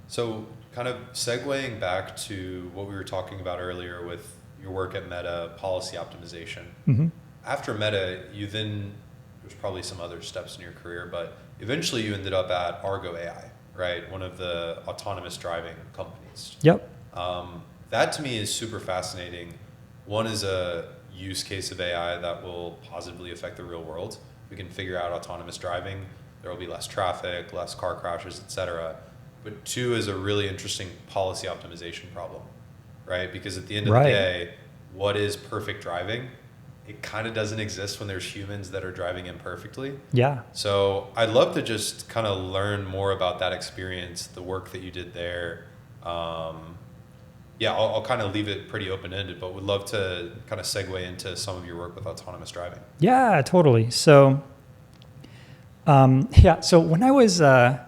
So kind of segueing back to what we were talking about earlier with your work at Meta, policy optimization. Mm-hmm. After Meta, there's probably some other steps in your career, but eventually you ended up at Argo AI. Right, one of the autonomous driving companies. Yep. That to me is super fascinating. One is a use case of AI that will positively affect the real world. We can figure out autonomous driving. There will be less traffic, less car crashes, etc. But two is a really interesting policy optimization problem, right? Because at the end of the day, what is perfect driving? It kind of doesn't exist when there's humans that are driving imperfectly. Yeah. So I'd love to just kind of learn more about that experience, the work that you did there. I'll kind of leave it pretty open-ended, but would love to kind of segue into some of your work with autonomous driving. Yeah, totally. So, so when I was, I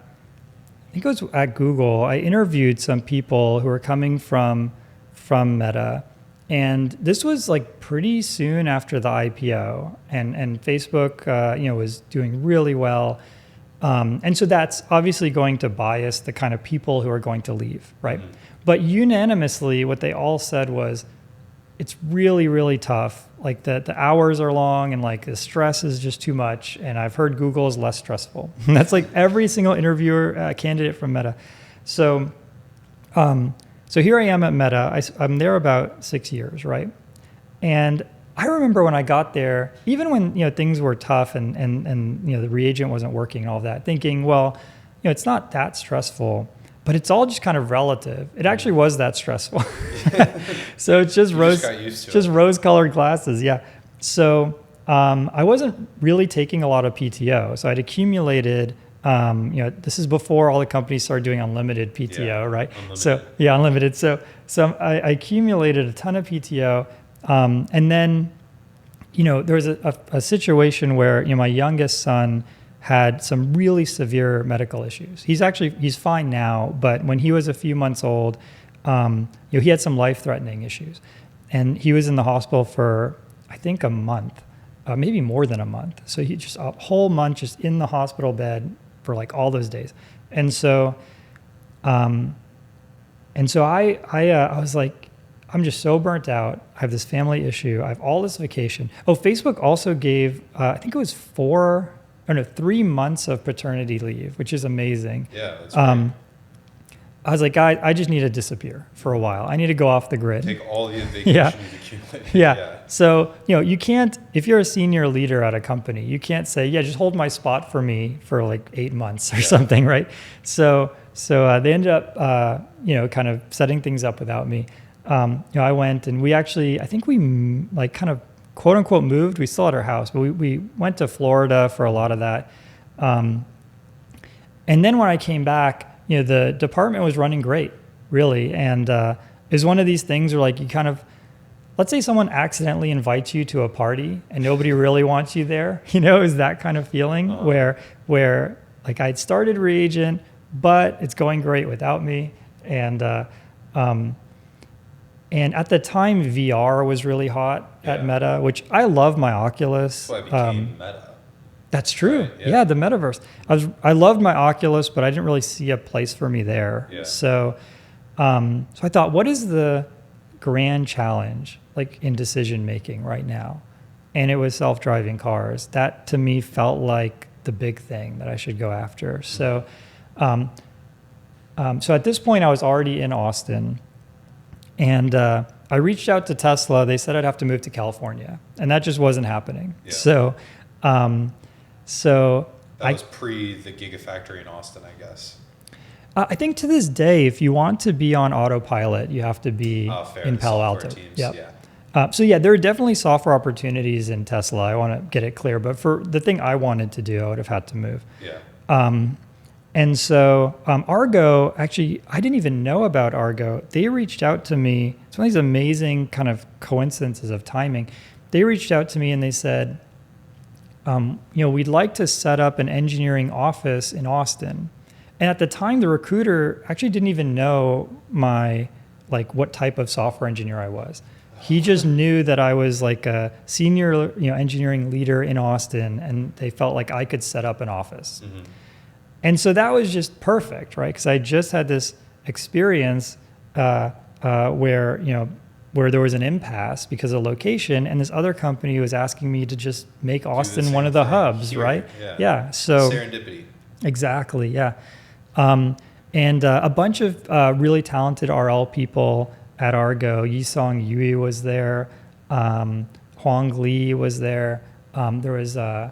think it was at Google, I interviewed some people who were coming from Meta. And this was like pretty soon after the IPO, and Facebook, was doing really well. And so that's obviously going to bias the kind of people who are going to leave, right? Mm-hmm. But unanimously, what they all said was, it's really, really tough. Like the hours are long, and like the stress is just too much. And I've heard Google is less stressful. And that's like every single interviewer candidate from Meta. So here I am at Meta. I'm there about 6 years, right? And I remember when I got there, even when things were tough and the reagent wasn't working and all of that, thinking, well, it's not that stressful, but it's all just kind of relative. It actually was that stressful. So it's just rose-colored glasses, yeah. So I wasn't really taking a lot of PTO, so I'd accumulated. This is before all the companies started doing unlimited PTO, right? Unlimited. So unlimited. So I accumulated a ton of PTO, and then, there was a situation where my youngest son had some really severe medical issues. He's fine now, but when he was a few months old, he had some life-threatening issues, and he was in the hospital for I think a month, maybe more than a month. So he just a whole month just in the hospital bed for like all those days. And so I was like, I'm just so burnt out. I have this family issue. I have all this vacation. Oh, Facebook also gave, I think it was 3 months of paternity leave, which is amazing. Yeah, that's great. I was like, I just need to disappear for a while. I need to go off the grid. Take all the vacation you've accumulated. Yeah. So, you can't, if you're a senior leader at a company, you can't say, just hold my spot for me for like 8 months or something, right? So they ended up, kind of setting things up without me. I went and we actually, I think we like kind of quote unquote moved. We still had our house, but we went to Florida for a lot of that. And then when I came back, the department was running great. really. And is one of these things where like you kind of, let's say someone accidentally invites you to a party and nobody really wants you there, is that kind of feeling where like I'd started Reagent, but it's going great without me. And at the time, VR was really hot at Meta, which I love my Oculus. Well, it became Meta. That's true. Right, yeah, the metaverse. I loved my Oculus, but I didn't really see a place for me there. Yeah. So I thought, what is the grand challenge like in decision making right now? And it was self-driving cars. That to me felt like the big thing that I should go after. So, so at this point, I was already in Austin. And I reached out to Tesla. They said I'd have to move to California, and that just wasn't happening. Yeah. So That was pre the Gigafactory in Austin, I guess. I think to this day, if you want to be on autopilot, you have to be in Palo Alto. Teams, So there are definitely software opportunities in Tesla. I want to get it clear, but for the thing I wanted to do, I would have had to move. Yeah. And so Argo, actually, I didn't even know about Argo. They reached out to me. It's one of these amazing kind of coincidences of timing. They reached out to me and they said, we'd like to set up an engineering office in Austin. And at the time, the recruiter actually didn't even know what type of software engineer I was. He just knew that I was like a senior, engineering leader in Austin, and they felt like I could set up an office. Mm-hmm. And so that was just perfect, right? Because I just had this experience where there was an impasse because of location, and this other company was asking me to just make Austin one of the hubs, here, right? Yeah. So serendipity. Exactly. Yeah. And a bunch of really talented RL people at Argo. Yisong Yui was there. Huang Li was there. There was the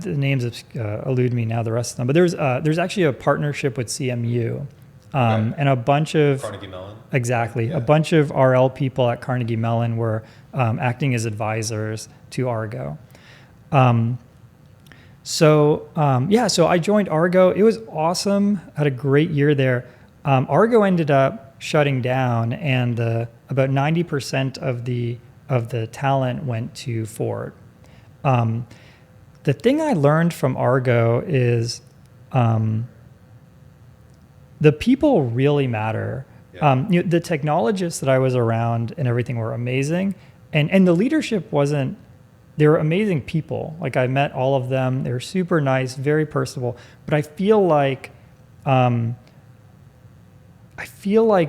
names elude me now, the rest of them. But there's actually a partnership with CMU. And a bunch of Carnegie Mellon. Exactly. Yeah. A bunch of RL people at Carnegie Mellon were acting as advisors to Argo. So I joined Argo. It was awesome. Had a great year there. Argo ended up shutting down, and about 90% of the talent went to Ford. The thing I learned from Argo is the people really matter. Yeah. The technologists that I was around and everything were amazing, and the leadership wasn't. They were amazing people. Like I met all of them. They were super nice, very personable. But I feel like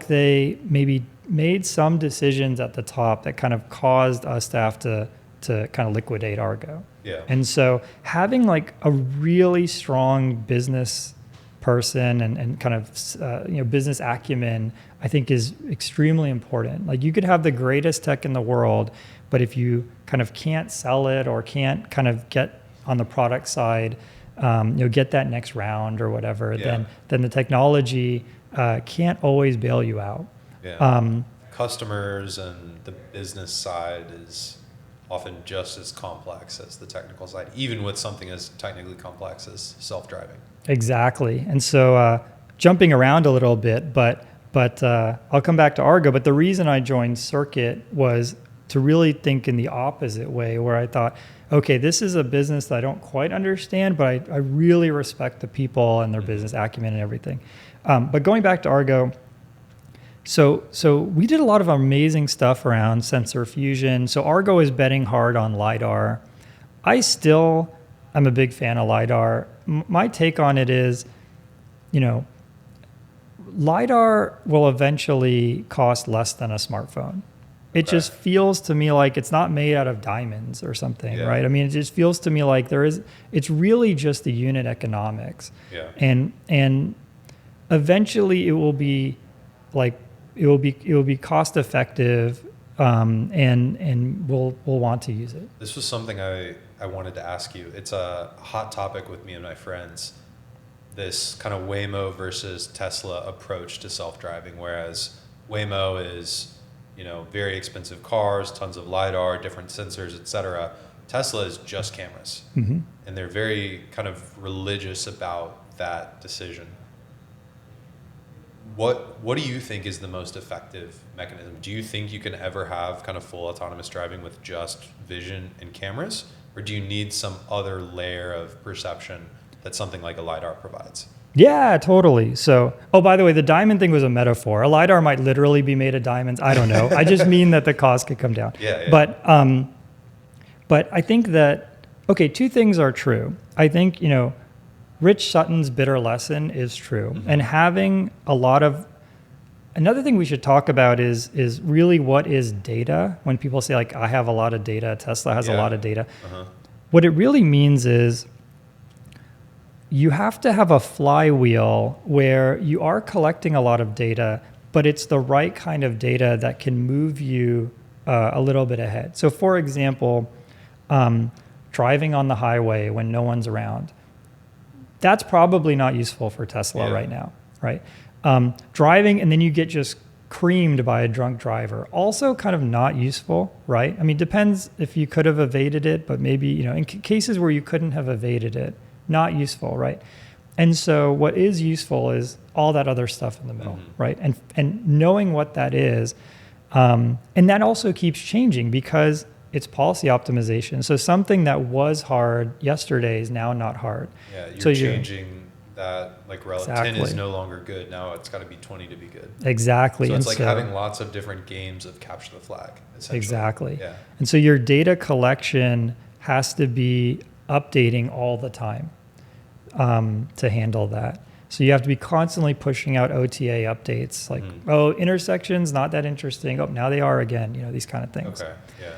they maybe made some decisions at the top that kind of caused us to have to kind of liquidate Argo. Yeah. And so having like a really strong business person and kind of business acumen, I think is extremely important. Like you could have the greatest tech in the world, but if you kind of can't sell it or can't kind of get on the product side, get that next round or whatever, then the technology can't always bail you out. Yeah. Customers and the business side is often just as complex as the technical side, even with something as technically complex as self-driving. Exactly. And so jumping around a little bit, but I'll come back to Argo. But the reason I joined Circuit was to really think in the opposite way, where I thought, okay, this is a business that I don't quite understand, but I really respect the people and their business acumen and everything. But going back to Argo, so we did a lot of amazing stuff around sensor fusion. So Argo is betting hard on LiDAR. I still am a big fan of LiDAR. My take on it is, LiDAR will eventually cost less than a smartphone. It just feels to me like it's not made out of diamonds or something, right? I mean, it just feels to me like it's really just the unit economics. Yeah. And eventually it will be cost effective, and we'll want to use it. This was something I wanted to ask you. It's a hot topic with me and my friends, this kind of Waymo versus Tesla approach to self-driving, whereas Waymo is, very expensive cars, tons of LiDAR, different sensors, et cetera. Tesla is just cameras. Mm-hmm. And they're very kind of religious about that decision. what do you think is the most effective mechanism? Do you think you can ever have kind of full autonomous driving with just vision and cameras? Or do you need some other layer of perception that something like a LiDAR provides? Yeah, totally. So, oh, by the way, the diamond thing was a metaphor. A LiDAR might literally be made of diamonds. I don't know. I just mean that the cost could come down. Yeah. But I think that, okay, two things are true. I think, Rich Sutton's bitter lesson is true. Mm-hmm. And having a lot of, another thing we should talk about is really what is data. When people say like, I have a lot of data, Tesla has a lot of data. Uh-huh. What it really means is you have to have a flywheel where you are collecting a lot of data, but it's the right kind of data that can move you a little bit ahead. So for example, driving on the highway when no one's around, that's probably not useful for Tesla right now, right? Driving and then you get just creamed by a drunk driver, also kind of not useful, right? I mean, depends if you could have evaded it, but maybe, in cases where you couldn't have evaded it, not useful, right? And so what is useful is all that other stuff in the middle, mm-hmm. right? And knowing what that is, and that also keeps changing because it's policy optimization. So something that was hard yesterday is now not hard. Yeah, you're changing that, like relative 10 is no longer good. Now it's got to be 20 to be good. Exactly. So it's like having lots of different games of capture the flag, essentially. Exactly. Yeah. And so your data collection has to be updating all the time to handle that. So you have to be constantly pushing out OTA updates like, oh, intersections, not that interesting. Oh, now they are again, these kind of things. Okay, yeah.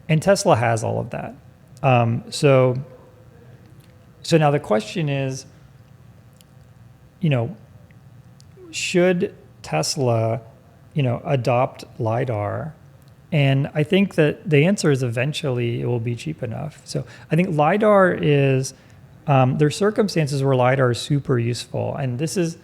And Tesla has all of that. So now the question is, should Tesla, adopt LiDAR? And I think that the answer is eventually it will be cheap enough. So I think LiDAR is, there's circumstances where LiDAR is super useful. And this is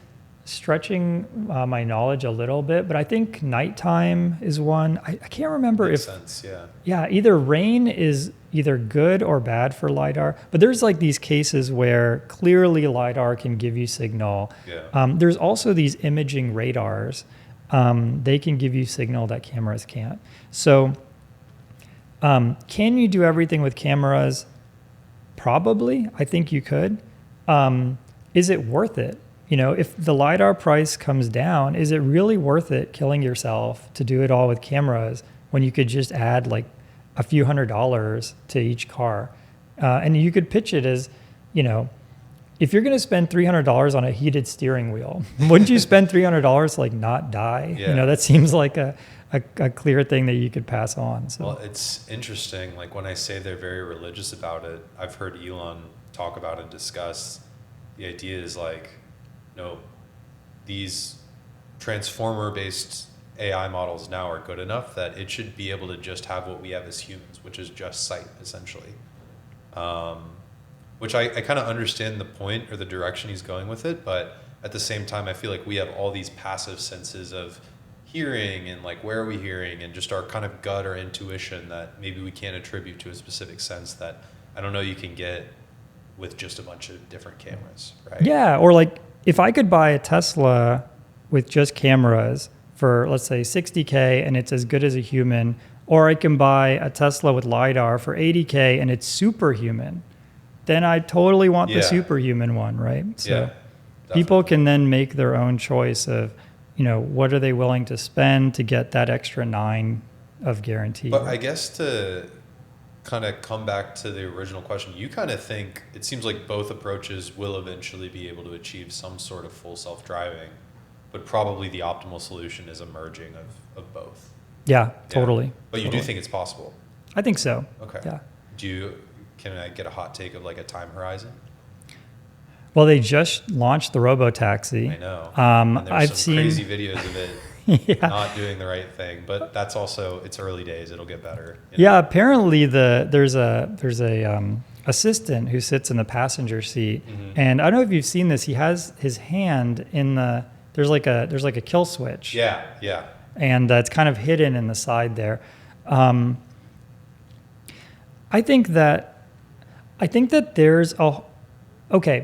stretching my knowledge a little bit, but I think nighttime is one. I can't remember Makes sense, yeah. Yeah, either rain is either good or bad for LiDAR, but there's like these cases where clearly LiDAR can give you signal. Yeah. There's also these imaging radars. They can give you signal that cameras can't. So can you do everything with cameras? Probably. I think you could. Is it worth it? If the LiDAR price comes down, is it really worth it killing yourself to do it all with cameras when you could just add like a few $100s to each car? And you could pitch it as, if you're going to spend $300 on a heated steering wheel, wouldn't you spend $300 to like not die? Yeah. That seems like a clear thing that you could pass on. So. Well, it's interesting. Like when I say they're very religious about it, I've heard Elon talk about and discuss the idea is like, no, these transformer-based AI models now are good enough that it should be able to just have what we have as humans, which is just sight, essentially. Which I kind of understand the point or the direction he's going with it, but at the same time, I feel like we have all these passive senses of hearing and like where are we hearing and just our kind of gut or intuition that maybe we can't attribute to a specific sense that I don't know you can get with just a bunch of different cameras, right? Yeah, or like if I could buy a Tesla with just cameras for, let's say, $60K and it's as good as a human, or I can buy a Tesla with LiDAR for $80K and it's superhuman, then I totally want the superhuman one, right? So people can then make their own choice of, what are they willing to spend to get that extra 9 of guarantee. But I guess to kind of come back to the original question, you kind of think it seems like both approaches will eventually be able to achieve some sort of full self-driving, but probably the optimal solution is a merging of both. Yeah, totally. But you do think it's possible? I think so. Okay. Yeah. Can I get a hot take of like a time horizon? Well, they just launched the robotaxi. I know. And there's I've seen crazy videos of it not doing the right thing, but that's also, it's early days. It'll get better. Yeah, apparently there's a assistant who sits in the passenger seat, and I don't know if you've seen this. He has his hand in the there's like a kill switch. Yeah. And it's kind of hidden in the side there. I think that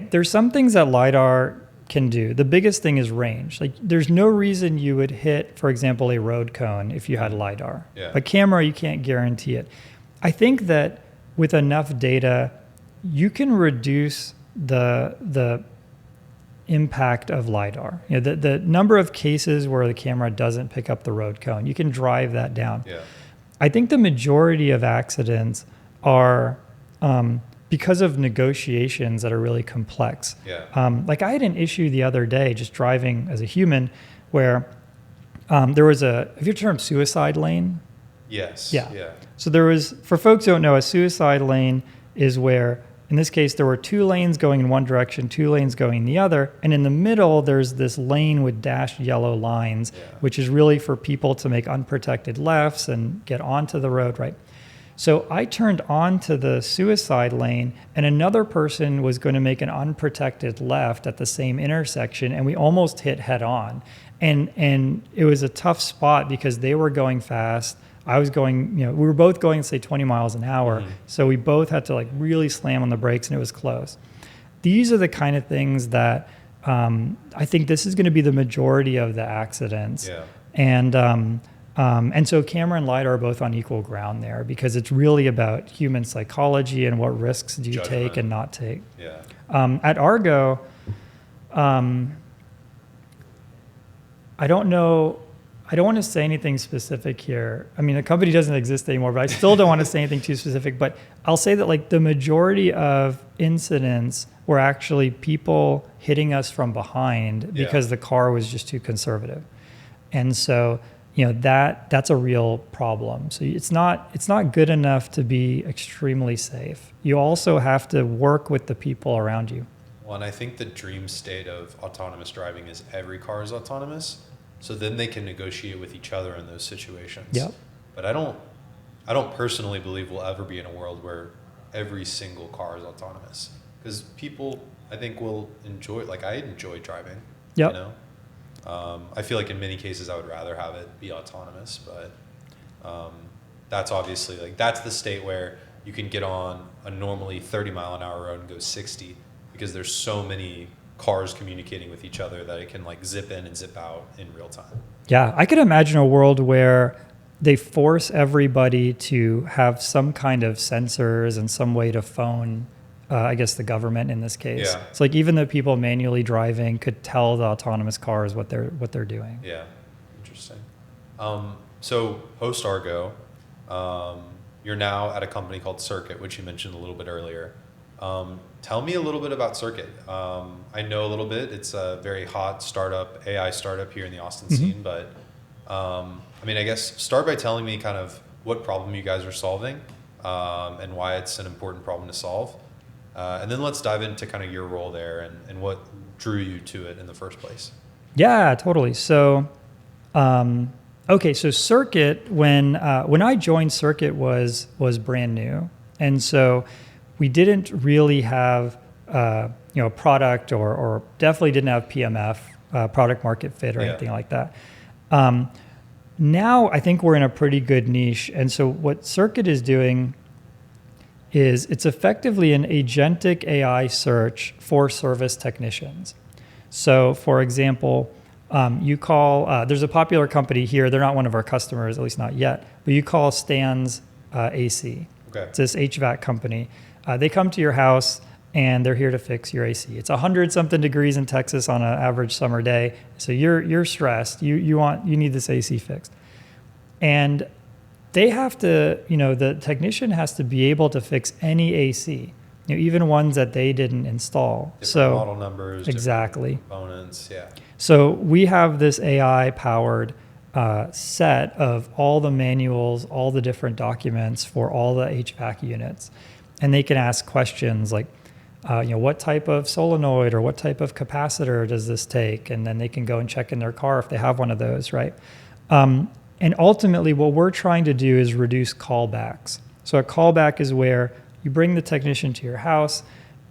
there's some things that LiDAR can do. The biggest thing is range. Like there's no reason you would hit, for example, a road cone if you had LiDAR. Yeah. A camera, you can't guarantee it. I think that with enough data, you can reduce the impact of LiDAR. You know, the number of cases where the camera doesn't pick up the road cone, you can drive that down. Yeah. I think the majority of accidents are because of negotiations that are really complex. Yeah. Like I had an issue the other day just driving as a human where there was have you heard the term suicide lane? Yes. Yeah. Yeah. So there was, for folks who don't know, a suicide lane is where, in this case, there were 2 lanes going in one direction, 2 lanes going the other, and in the middle, there's this lane with dashed yellow lines, which is really for people to make unprotected lefts and get onto the road, right? So I turned onto the suicide lane, and another person was going to make an unprotected left at the same intersection, and we almost hit head on. And it was a tough spot because they were going fast. I was going, we were both going, say, 20 miles an hour. Mm-hmm. So we both had to like really slam on the brakes, and it was close. These are the kind of things that I think this is going to be the majority of the accidents. Yeah. And so camera and LiDAR are both on equal ground there because it's really about human psychology and what risks do you take and not take. Yeah. At Argo, I don't know. I don't want to say anything specific here. I mean, the company doesn't exist anymore, but I still don't want to say anything too specific. But I'll say that like the majority of incidents were actually people hitting us from behind because the car was just too conservative. And so, that's a real problem. So it's not good enough to be extremely safe. You also have to work with the people around you. Well, and I think the dream state of autonomous driving is every car is autonomous. So then they can negotiate with each other in those situations. Yep. But I don't personally believe we'll ever be in a world where every single car is autonomous. Because people, I think, will enjoy, like I enjoy driving. Yep. I feel like in many cases I would rather have it be autonomous, but that's obviously, like that's the state where you can get on a normally 30 mile an hour road and go 60 because there's so many cars communicating with each other that it can like zip in and zip out in real time. Yeah, I could imagine a world where they force everybody to have some kind of sensors and some way to phone, I guess the government in this case. Yeah. It's like even the people manually driving could tell the autonomous cars what they're doing. Yeah, interesting. So post Argo, you're now at a company called Circuit, which you mentioned a little bit earlier. Tell me a little bit about Circuit. I know a little bit. It's a very hot startup, AI startup here in the Austin scene. But I guess start by telling me kind of what problem you guys are solving and why it's an important problem to solve. And then let's dive into kind of your role there and what drew you to it in the first place. Yeah, totally. So, so Circuit, when I joined, Circuit was brand new. And so we didn't really have a product or definitely didn't have PMF, product market fit or anything like that. Now I think we're in a pretty good niche. And so what Circuit is doing is it's effectively an agentic AI search for service technicians. So for example, you call, there's a popular company here, they're not one of our customers, at least not yet, but you call Stan's AC. Okay. It's this HVAC company. They come to your house and they're here to fix your AC. It's 100-something degrees in Texas on an average summer day. So you're stressed. You need this AC fixed. And they have to, the technician has to be able to fix any AC, even ones that they didn't install. Different model numbers, exactly. Different components, yeah. So we have this AI-powered set of all the manuals, all the different documents for all the HVAC units. And they can ask questions like, what type of solenoid or what type of capacitor does this take? And then they can go and check in their car if they have one of those, right? And ultimately, what we're trying to do is reduce callbacks. So a callback is where you bring the technician to your house.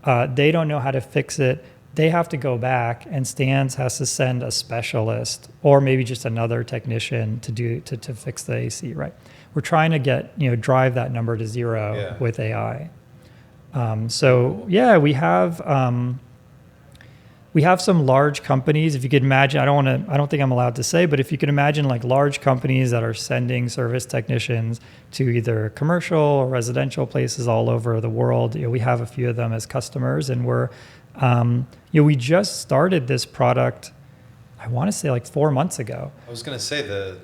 They don't know how to fix it. They have to go back, and Stans has to send a specialist or maybe just another technician to fix the AC, right? We're trying to drive that number to zero with AI. We we have some large companies. If you could imagine, I don't think I'm allowed to say, but if you could imagine like large companies that are sending service technicians to either commercial or residential places all over the world, we have a few of them as customers, and we're, we just started this product, I want to say like 4 months ago. I was going to say the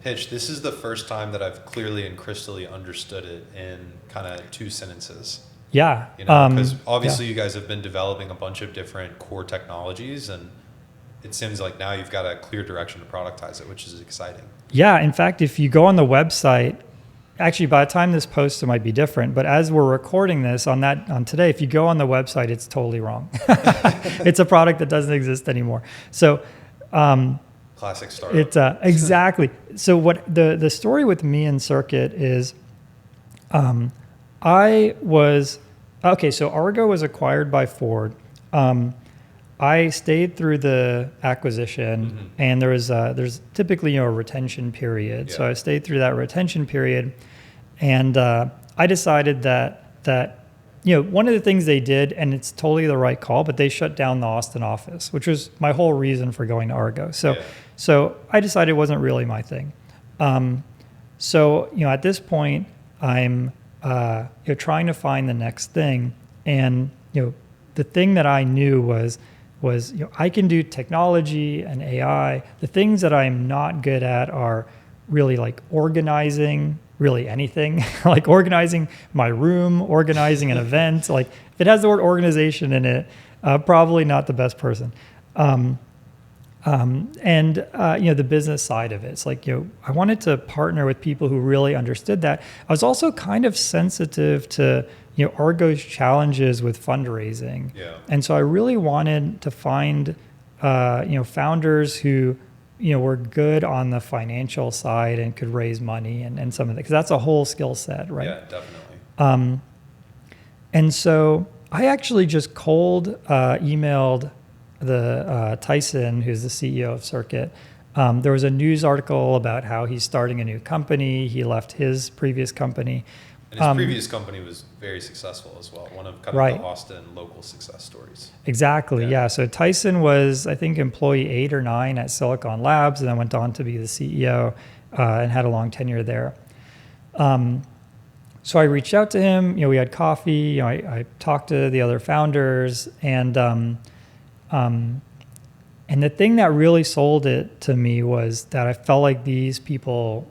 pitch, this is the first time that I've clearly and crystally understood it in kind of 2 sentences. Yeah. Because obviously you guys have been developing a bunch of different core technologies, and it seems like now you've got a clear direction to productize it, which is exciting. Yeah. In fact, if you go on the website, actually by the time this posts, it might be different, but as we're recording this on today, if you go on the website, it's totally wrong. It's a product that doesn't exist anymore. So, classic startup. It's exactly. So what the story with me and Circuit is, so Argo was acquired by Ford. I stayed through the acquisition, and there's typically a retention period. Yeah. So I stayed through that retention period, and I decided that one of the things they did, and it's totally the right call, but they shut down the Austin office, which was my whole reason for going to Argo. So I decided it wasn't really my thing. At this point, I'm trying to find the next thing, and the thing that I knew was I can do technology and AI. The things that I'm not good at are really like organizing really anything, like organizing my room, organizing an event. Like if it has the word organization in it, probably not the best person. The business side of it. It's like, I wanted to partner with people who really understood that. I was also kind of sensitive to, Argo's challenges with fundraising. Yeah. And so I really wanted to find, founders who, were good on the financial side and could raise money and some of that, because that's a whole skill set, right? Yeah, definitely. And so I actually just cold emailed the Tyson, who's the CEO of Circuit. There was a news article about how he's starting a new company. He left his previous company. And his previous company was very successful as well. One of kind of the Austin local success stories. Exactly, yeah. So Tyson was, I think, employee 8 or 9 at Silicon Labs, and then went on to be the CEO and had a long tenure there. So I reached out to him. We had coffee. I talked to the other founders, and the thing that really sold it to me was that I felt like these people,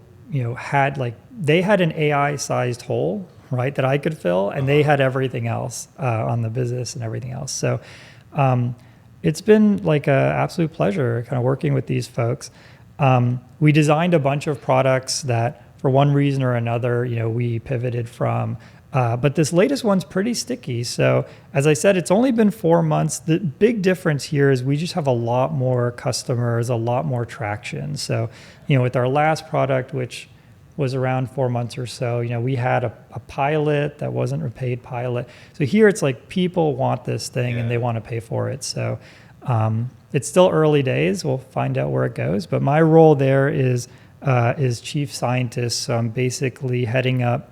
they had an AI-sized hole, right, that I could fill, and they had everything else on the business and everything else. So it's been like an absolute pleasure kind of working with these folks. We designed a bunch of products that, for one reason or another, we pivoted from. But this latest one's pretty sticky. So as I said, it's only been 4 months. The big difference here is we just have a lot more customers, a lot more traction. So, with our last product, which was around 4 months or so, we had a pilot that wasn't a paid pilot. So here it's like people want this thing and they want to pay for it. So it's still early days. We'll find out where it goes. But my role there is chief scientist. So I'm basically heading up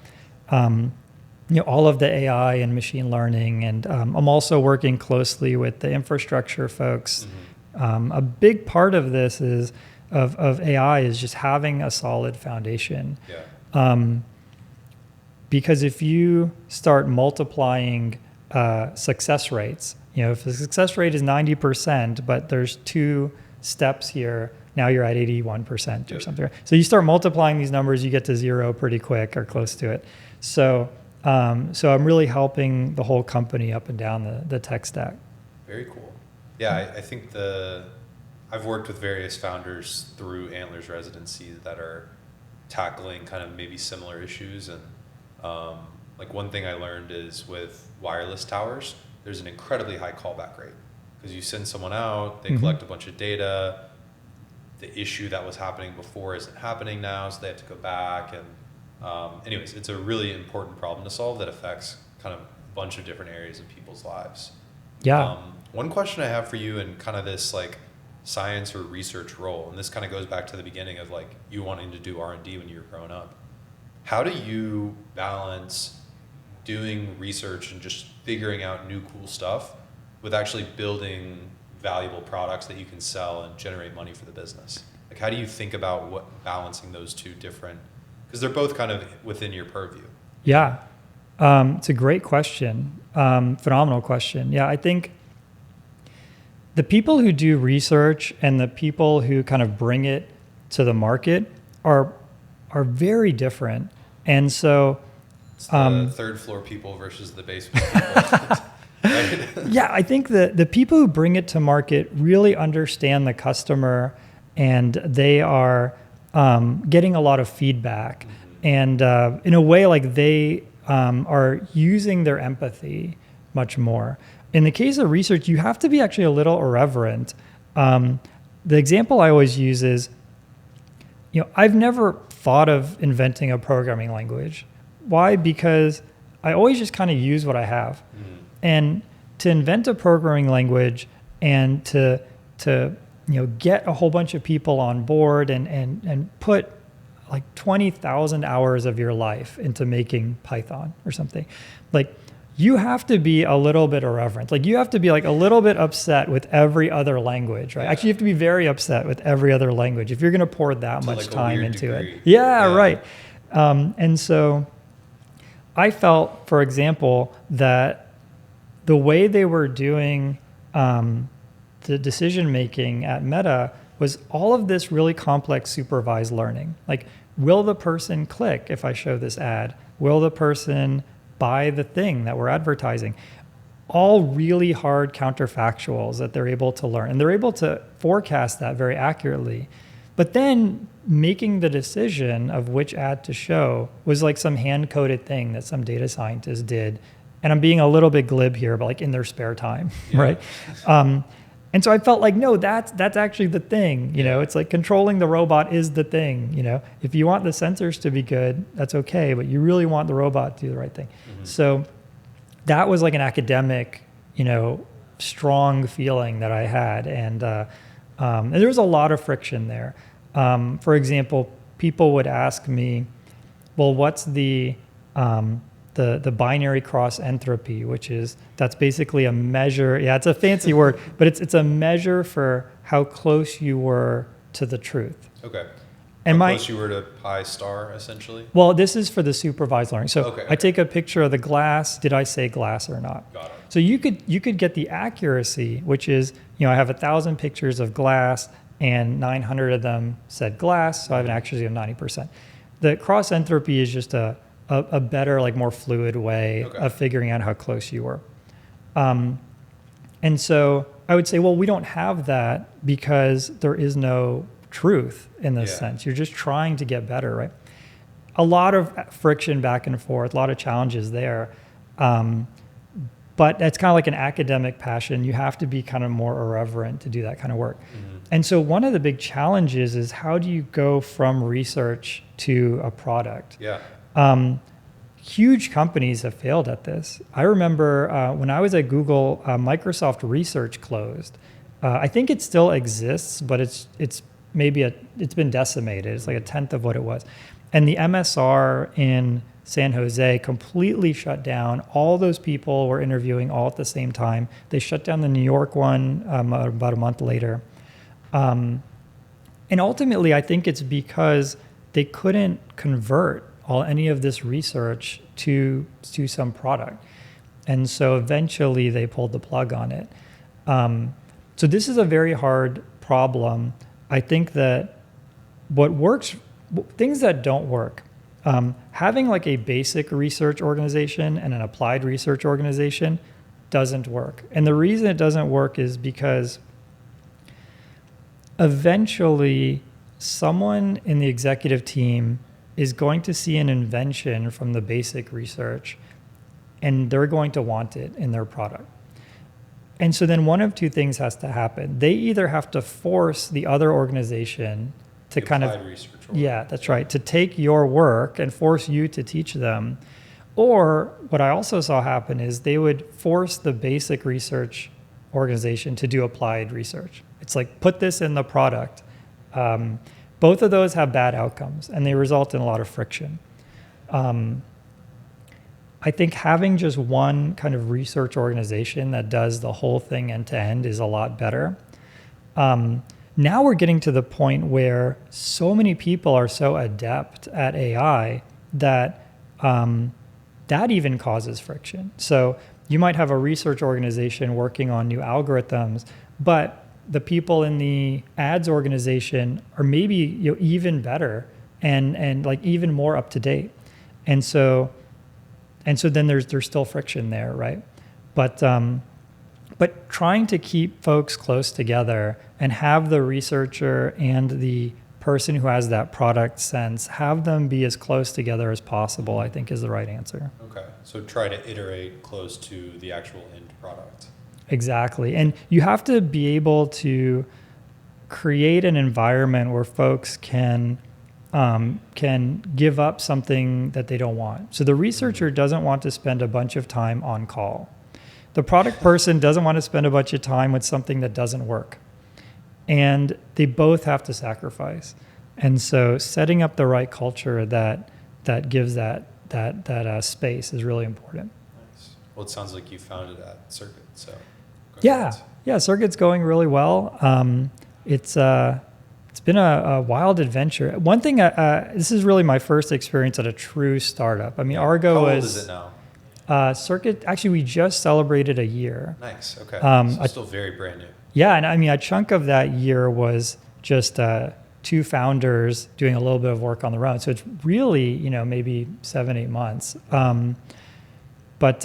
all of the AI and machine learning. And I'm also working closely with the infrastructure folks. Mm-hmm. A big part of this is of AI is just having a solid foundation. Yeah. Because if you start multiplying success rates, if the success rate is 90%, but there's 2 steps here, now you're at 81% or something. So you start multiplying these numbers, you get to 0 pretty quick or close to it. So I'm really helping the whole company up and down the tech stack. Very cool. Yeah, I think I've worked with various founders through Antler's residency that are tackling kind of maybe similar issues. And like one thing I learned is with wireless towers, there's an incredibly high callback rate because you send someone out, they collect a bunch of data. The issue that was happening before isn't happening now, so they have to go back. And anyways, it's a really important problem to solve that affects kind of a bunch of different areas of people's lives. Yeah. One question I have for you in kind of this like science or research role, and this kind of goes back to the beginning of like you wanting to do R&D when you were growing up. How do you balance doing research and just figuring out new cool stuff with actually building valuable products that you can sell and generate money for the business? Like, how do you think about balancing those two different, because they're both kind of within your purview? Yeah. It's a great question. Phenomenal question. Yeah, I think the people who do research and the people who kind of bring it to the market are very different. And so it's the third floor people versus the basement people. Right? Yeah, I think the people who bring it to market really understand the customer, and they are getting a lot of feedback. And in a way, like they are using their empathy much more. In the case of research, you have to be actually a little irreverent. The example I always use is, I've never thought of inventing a programming language. Why? Because I always just kind of use what I have. And to invent a programming language and to get a whole bunch of people on board and put like 20,000 hours of your life into making Python or something, like you have to be a little bit irreverent. Like you have to be like a little bit upset with every other language, right? Yeah. Actually, you have to be very upset with every other language if you're going to pour that much like time into it. Yeah, right. And so I felt, for example, that the way they were doing the decision making at Meta was all of this really complex supervised learning. Like, will the person click if I show this ad? Will the person buy the thing that we're advertising? All really hard counterfactuals that they're able to learn. And they're able to forecast that very accurately. But then making the decision of which ad to show was like some hand-coded thing that some data scientists did. And I'm being a little bit glib here, but like in their spare time, right? And so I felt like, no, that's actually the thing. It's like controlling the robot is the thing. If you want the sensors to be good, that's okay, but you really want the robot to do the right thing. So that was like an academic, strong feeling that I had, and there was a lot of friction there. For example, people would ask me, well, what's the binary cross entropy, that's basically a measure. Yeah, it's a fancy word, but it's a measure for how close you were to the truth. Okay. And how close you were to pi star, essentially? Well, this is for the supervised learning. So I take a picture of the glass. Did I say glass or not? Got it. So you could get the accuracy, which is, I have 1,000 pictures of glass and 900 of them said glass, so I have an accuracy of 90%. The cross entropy is just a better, like more fluid way of figuring out how close you were. And so I would say, well, we don't have that because there is no truth in this sense. You're just trying to get better, right? A lot of friction back and forth, a lot of challenges there. But that's kind of like an academic passion. You have to be kind of more irreverent to do that kind of work. And so one of the big challenges is, how do you go from research to a product? Huge companies have failed at this. I remember when I was at Google, Microsoft Research closed. I think it still exists, but it's been decimated. It's like a tenth of what it was. And the MSR in San Jose completely shut down. All those people were interviewing all at the same time. They shut down the New York one about a month later. And ultimately, I think it's because they couldn't convert any of this research to some product. And so eventually they pulled the plug on it. So this is a very hard problem. I think that what works, things that don't work, having like a basic research organization and an applied research organization doesn't work. And the reason it doesn't work is because eventually someone in the executive team is going to see an invention from the basic research, and they're going to want it in their product. And so then one of two things has to happen. They either have to force the other organization to kind of, to take your work and force you to teach them. Or what I also saw happen is they would force the basic research organization to do applied research. It's like, put this in the product. Both of those have bad outcomes, and they result in a lot of friction. I I think having just one kind of research organization that does the whole thing end to end is a lot better. Now we're getting to the point where so many people are so adept at AI that that even causes friction. So you might have a research organization working on new algorithms, but the people in the ads organization are maybe even better and like even more up to date. And so then there's still friction there, right? But trying to keep folks close together and have the researcher and the person who has that product sense, have them be as close together as possible, I think is the right answer. Okay, so try to iterate close to the actual end product. Exactly. And you have to be able to create an environment where folks can give up something that they don't want. So the researcher doesn't want to spend a bunch of time on call. The product person doesn't want to spend a bunch of time with something that doesn't work. And they both have to sacrifice. And so setting up the right culture that gives that space is really important. Nice. Well, it sounds like you found it at Circuit, so. Yeah, Circuit's going really well. It's been a wild adventure. One thing, this is really my first experience at a true startup. I mean, Argo How was... How old is it now? Circuit, actually, we just celebrated a year. Nice, okay. So still very brand new. Yeah, and I mean, a chunk of that year was just two founders doing a little bit of work on their own. So it's really, maybe 7-8 months. But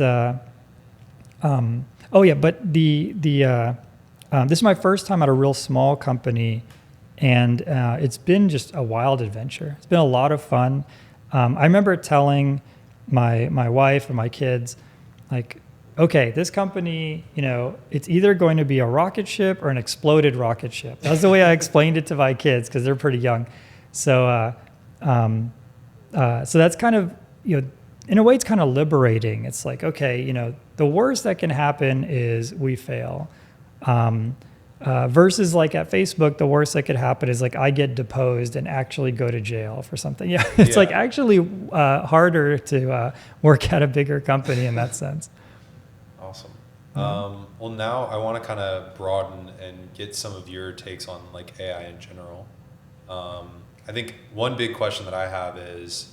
this is my first time at a real small company, and it's been just a wild adventure. It's been a lot of fun. I remember telling my wife and my kids, like, okay, this company, it's either going to be a rocket ship or an exploded rocket ship. That's the way I explained it to my kids because they're pretty young. So that's kind of, in a way, it's kind of liberating. It's like, okay, the worst that can happen is we fail. Versus like at Facebook, the worst that could happen is like I get deposed and actually go to jail for something. Yeah, it's like actually harder to work at a bigger company in that sense. Awesome. Well, now I want to kind of broaden and get some of your takes on like AI in general. I think one big question that I have is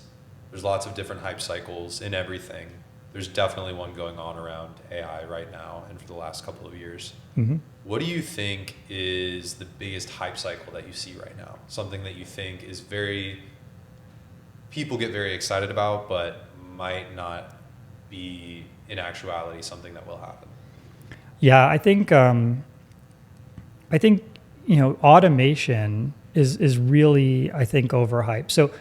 there's lots of different hype cycles in everything. There's definitely one going on around AI right now and for the last couple of years. Mm-hmm. What do you think is the biggest hype cycle that you see right now? Something that you think is people get very excited about, but might not be in actuality something that will happen? Yeah, I think automation is really, I think, overhyped. So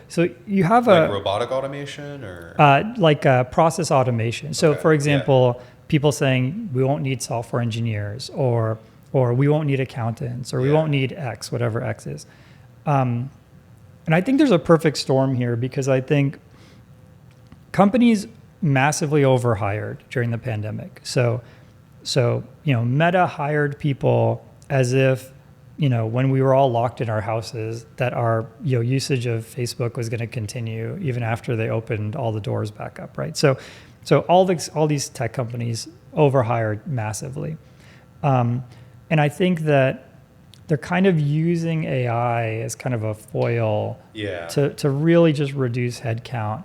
you have like robotic automation or process automation. So for example, people saying we won't need software engineers or we won't need accountants or we won't need X, whatever X is. And I think there's a perfect storm here because I think companies massively overhired during the pandemic. So Meta hired people as if, when we were all locked in our houses, that our usage of Facebook was going to continue even after they opened all the doors back up, right? So all these tech companies overhired massively, and I think that they're kind of using AI as kind of a foil to really just reduce headcount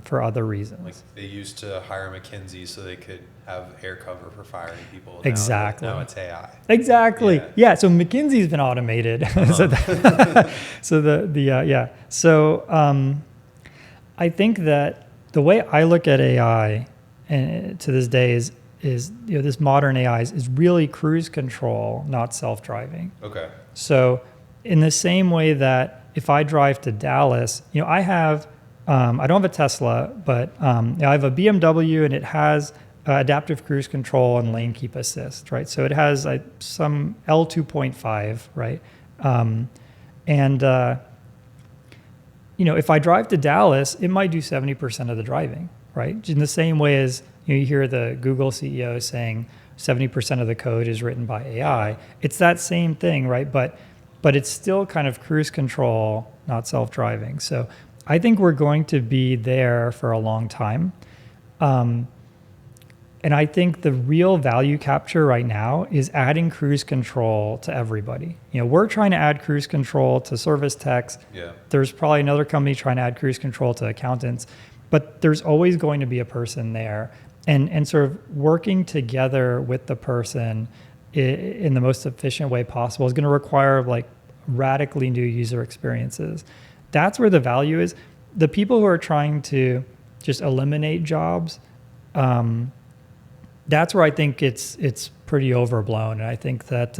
for other reasons. Like they used to hire McKinsey so they could have air cover for firing people. Exactly. Now it's AI. Exactly. Yeah. So McKinsey's been automated. So I think that the way I look at AI and to this day is this modern AI is really cruise control, not self-driving. Okay. So in the same way that if I drive to Dallas, I have I don't have a Tesla, but I have a BMW and it has adaptive cruise control and lane keep assist, right? So it has some L2.5, right? If I drive to Dallas, it might do 70% of the driving, right? In the same way as you hear the Google CEO saying 70% of the code is written by AI. It's that same thing, right? But it's still kind of cruise control, not self-driving. So I think we're going to be there for a long time. And I think the real value capture right now is adding cruise control to everybody. We're trying to add cruise control to service techs. Yeah. There's probably another company trying to add cruise control to accountants, but there's always going to be a person there. And sort of working together with the person in the most efficient way possible is going to require like radically new user experiences. That's where the value is. The people who are trying to just eliminate jobs, that's where I think it's pretty overblown. And I think that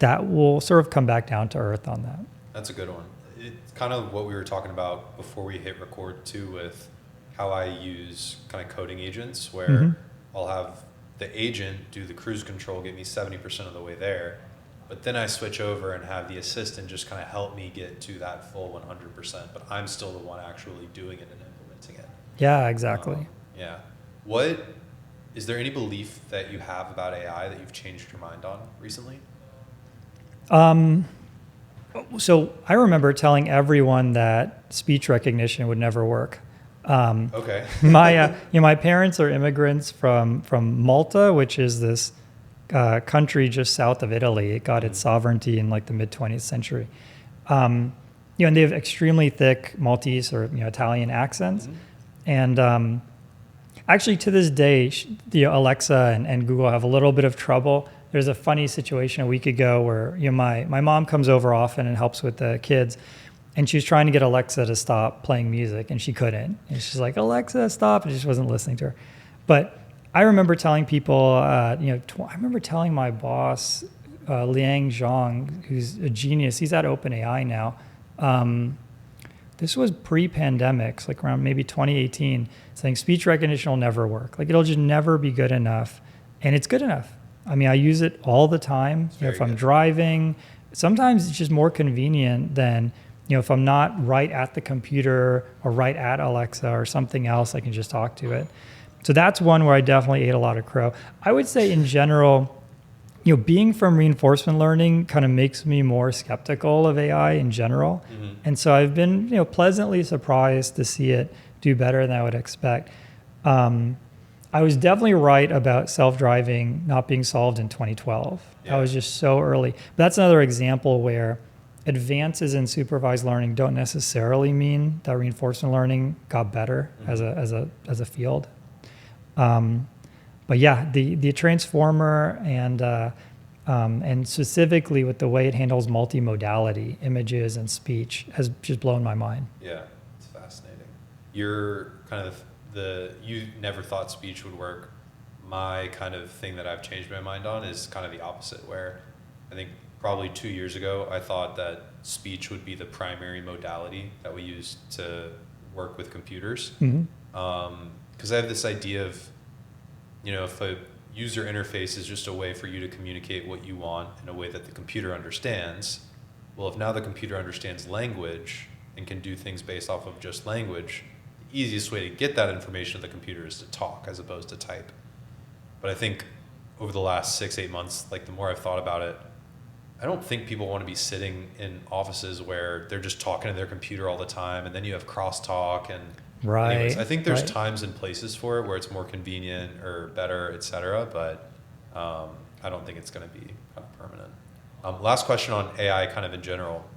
that will sort of come back down to earth on that. That's a good one. It's kind of what we were talking about before we hit record too, with how I use kind of coding agents where I'll have the agent do the cruise control, get me 70% of the way there. But then I switch over and have the assistant just kind of help me get to that full 100%. But I'm still the one actually doing it and implementing it. Yeah, exactly. Yeah. Is there any belief that you have about AI that you've changed your mind on recently? So I remember telling everyone that speech recognition would never work. Okay. My parents are immigrants from Malta, which is this country just south of Italy. It got its sovereignty in like the mid 20th century. And they have extremely thick Maltese or Italian accents, and actually to this day, Alexa and Google have a little bit of trouble. There's a funny situation a week ago where my mom comes over often and helps with the kids. And she was trying to get Alexa to stop playing music, and she couldn't. And she's like, Alexa, stop. And she just wasn't listening to her. But I remember telling people, I remember telling my boss, Liang Zhang, who's a genius. He's at OpenAI now. This was pre-pandemic, like around maybe 2018, saying speech recognition will never work. Like it'll just never be good enough. And it's good enough. I mean, I use it all the time. If I'm driving, sometimes it's just more convenient than if I'm not right at the computer or right at Alexa or something else, I can just talk to it. So that's one where I definitely ate a lot of crow. I would say in general, being from reinforcement learning kind of makes me more skeptical of AI in general. And so I've been, pleasantly surprised to see it do better than I would expect. I was definitely right about self-driving not being solved in 2012. Yeah. That was just so early. But that's another example where advances in supervised learning don't necessarily mean that reinforcement learning got better as a field. But yeah, the transformer and specifically with the way it handles multimodality, images and speech, has just blown my mind. Yeah, it's fascinating. You're kind of you never thought speech would work. My kind of thing that I've changed my mind on is kind of the opposite, where I think probably 2 years ago, I thought that speech would be the primary modality that we use to work with computers. Because I have this idea of, if a user interface is just a way for you to communicate what you want in a way that the computer understands, well, if now the computer understands language and can do things based off of just language, the easiest way to get that information to the computer is to talk as opposed to type. But I think over the last 6-8 months, like the more I've thought about it, I don't think people want to be sitting in offices where they're just talking to their computer all the time, and then you have crosstalk and right. Anyways, I think there's times and places for it where it's more convenient or better, et cetera, but I don't think it's going to be kind of permanent. Last question on AI kind of in general.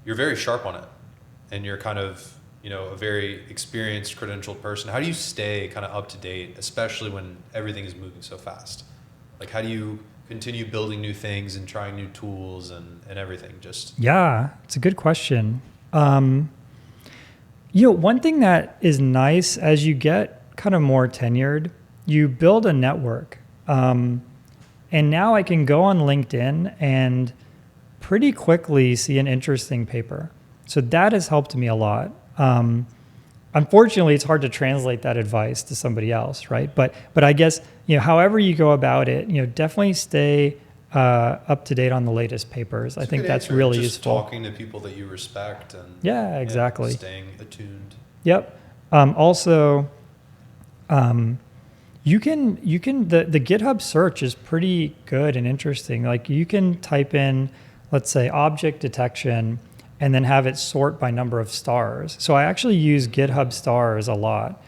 You're very sharp on it, and you're kind of a very experienced, credentialed person. How do you stay kind of up to date, especially when everything is moving so fast? Like, how do you continue building new things and trying new tools and everything? Yeah, it's a good question. One thing that is nice as you get kind of more tenured, you build a network. And now I can go on LinkedIn and pretty quickly see an interesting paper. So that has helped me a lot. Unfortunately, it's hard to translate that advice to somebody else, right? But I guess, however you go about it, definitely stay up to date on the latest papers. I think that's really useful. Talking to people that you respect and yeah, exactly. Staying attuned. Yep. Also, you can the GitHub search is pretty good and interesting. Like you can type in, let's say, object detection, and then have it sort by number of stars. So I actually use GitHub stars a lot.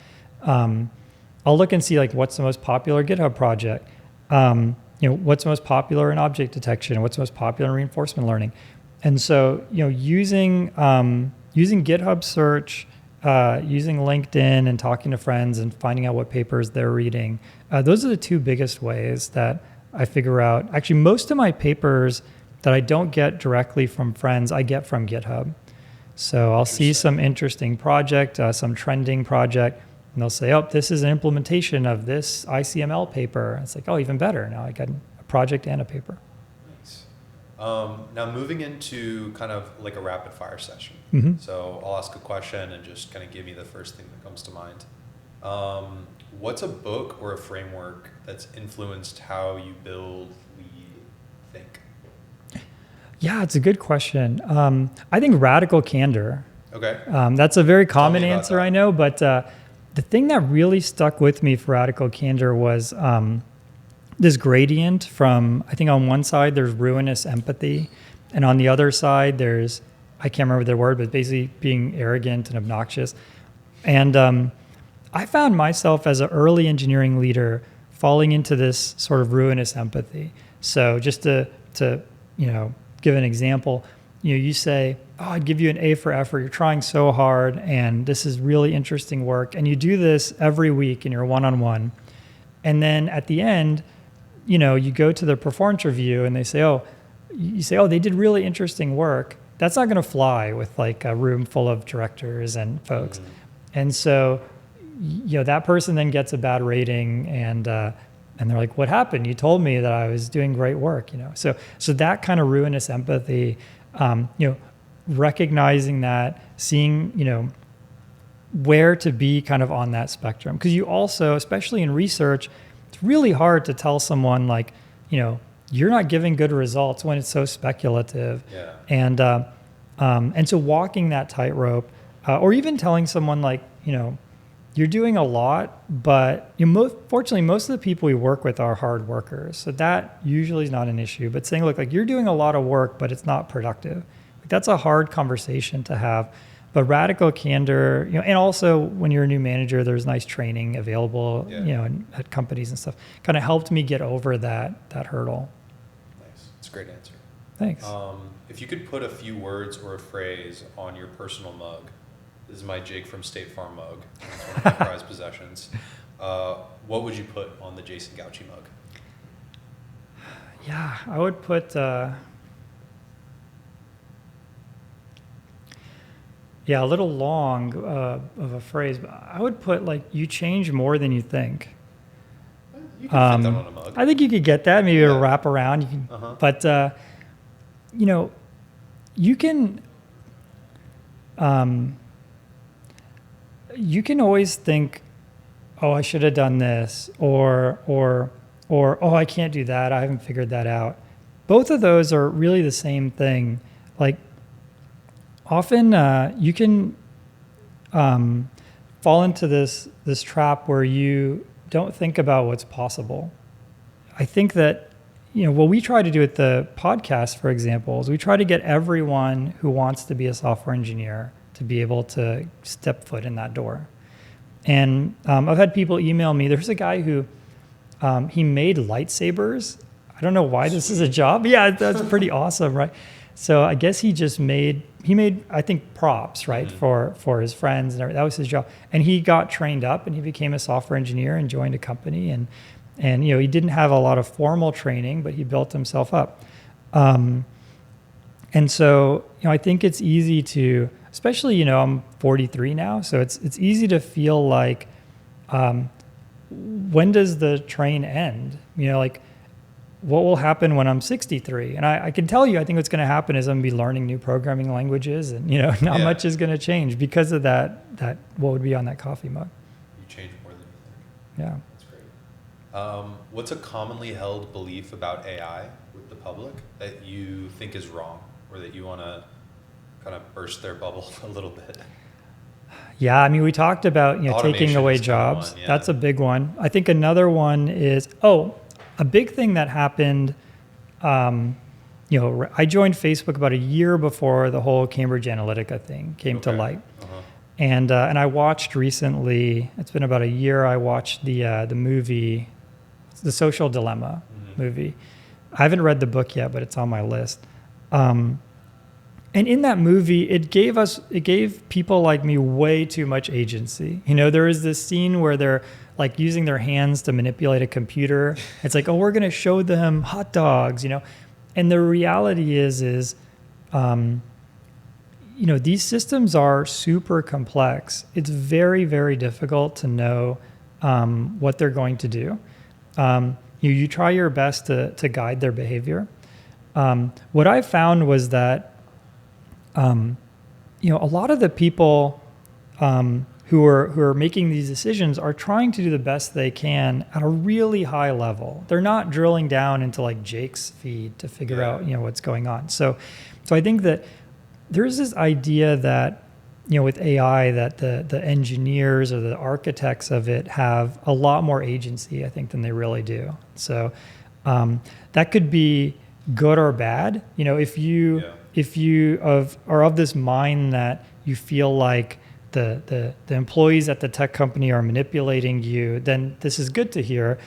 I'll look and see like what's the most popular GitHub project. What's most popular in object detection, what's most popular in reinforcement learning. And so, using GitHub search, using LinkedIn and talking to friends and finding out what papers they're reading, those are the two biggest ways that I figure out. Actually, most of my papers that I don't get directly from friends, I get from GitHub. So I'll see some interesting project, some trending project, and they'll say, oh, this is an implementation of this ICML paper. It's like, oh, even better. Now I got a project and a paper. Nice. Now moving into kind of like a rapid fire session. Mm-hmm. So I'll ask a question and just kind of give me the first thing that comes to mind. What's a book or a framework that's influenced how you build, lead, think? Yeah, it's a good question. I think radical candor. Okay. That's a very common answer, I know, but the thing that really stuck with me for radical candor was this gradient from, I think on one side there's ruinous empathy, and on the other side there's, I can't remember the word, but basically being arrogant and obnoxious. And I found myself as an early engineering leader falling into this sort of ruinous empathy. So just to give an example, you say, oh, I'd give you an A for effort. You're trying so hard, and this is really interesting work. And you do this every week in your one-on-one. And then at the end, you go to the performance review, and they say, they did really interesting work. That's not going to fly with like a room full of directors and folks. Mm-hmm. And so, that person then gets a bad rating, and they're like, what happened? You told me that I was doing great work, So that kind of ruinous empathy, recognizing that, seeing, where to be kind of on that spectrum. Because you also, especially in research, it's really hard to tell someone like, you're not giving good results when it's so speculative. Yeah. And so walking that tightrope, or even telling someone like, you're doing a lot, but fortunately, most of the people we work with are hard workers. So that usually is not an issue. But saying, look, like you're doing a lot of work, but it's not productive. Like, that's a hard conversation to have. But radical candor, and also when you're a new manager, there's nice training available, at companies and stuff. Kind of helped me get over that hurdle. Nice. It's a great answer. Thanks. If you could put a few words or a phrase on your personal mug, this is my Jake from State Farm mug. It's one of my prized possessions. What would you put on the Jason Gauci mug? Yeah, I would put... a little long of a phrase, but I would put like, you change more than you think. You can fit that on a mug. I think you could get that, maybe a wrap around. You can, but, you can always think, oh, I should have done this, or, oh, I can't do that. I haven't figured that out. Both of those are really the same thing. Like, often you can fall into this trap where you don't think about what's possible. I think that, what we try to do at the podcast, for example, is we try to get everyone who wants to be a software engineer to be able to step foot in that door. And I've had people email me. There's a guy who he made lightsabers. I don't know why this is a job. Yeah, that's pretty awesome, right? So I guess he made, I think, props, right, for his friends and everything. That was his job. And he got trained up and he became a software engineer and joined a company. And he didn't have a lot of formal training, but he built himself up. And so, I think it's easy to, especially, I'm 43 now, so it's easy to feel like, when does the train end? Like, what will happen when I'm 63? And I can tell you, I think what's going to happen is I'm going to be learning new programming languages, and not much is going to change because of that what would be on that coffee mug. You change more than you think. Yeah. That's great. What's a commonly held belief about AI with the public that you think is wrong, or that you want to kind of burst their bubble a little bit? Yeah, we talked about taking away jobs. One, yeah. That's a big one. I think another one is a big thing that happened, I joined Facebook about a year before the whole Cambridge Analytica thing came to light. And I watched recently, it's been about a year, I watched the movie, The Social Dilemma movie. I haven't read the book yet, but it's on my list. And in that movie, it gave people like me way too much agency. There is this scene where they're like using their hands to manipulate a computer. It's like, oh, we're going to show them hot dogs, And the reality is these systems are super complex. It's very, very difficult to know what they're going to do. You try your best to guide their behavior. What I found was that a lot of the people who are making these decisions are trying to do the best they can at a really high level. They're not drilling down into like Jake's feed to figure out what's going on. So I think that there's this idea that with AI that the engineers or the architects of it have a lot more agency, I think, than they really do. So that could be good or bad. If you are of this mind that you feel like the employees at the tech company are manipulating you, then this is good to hear.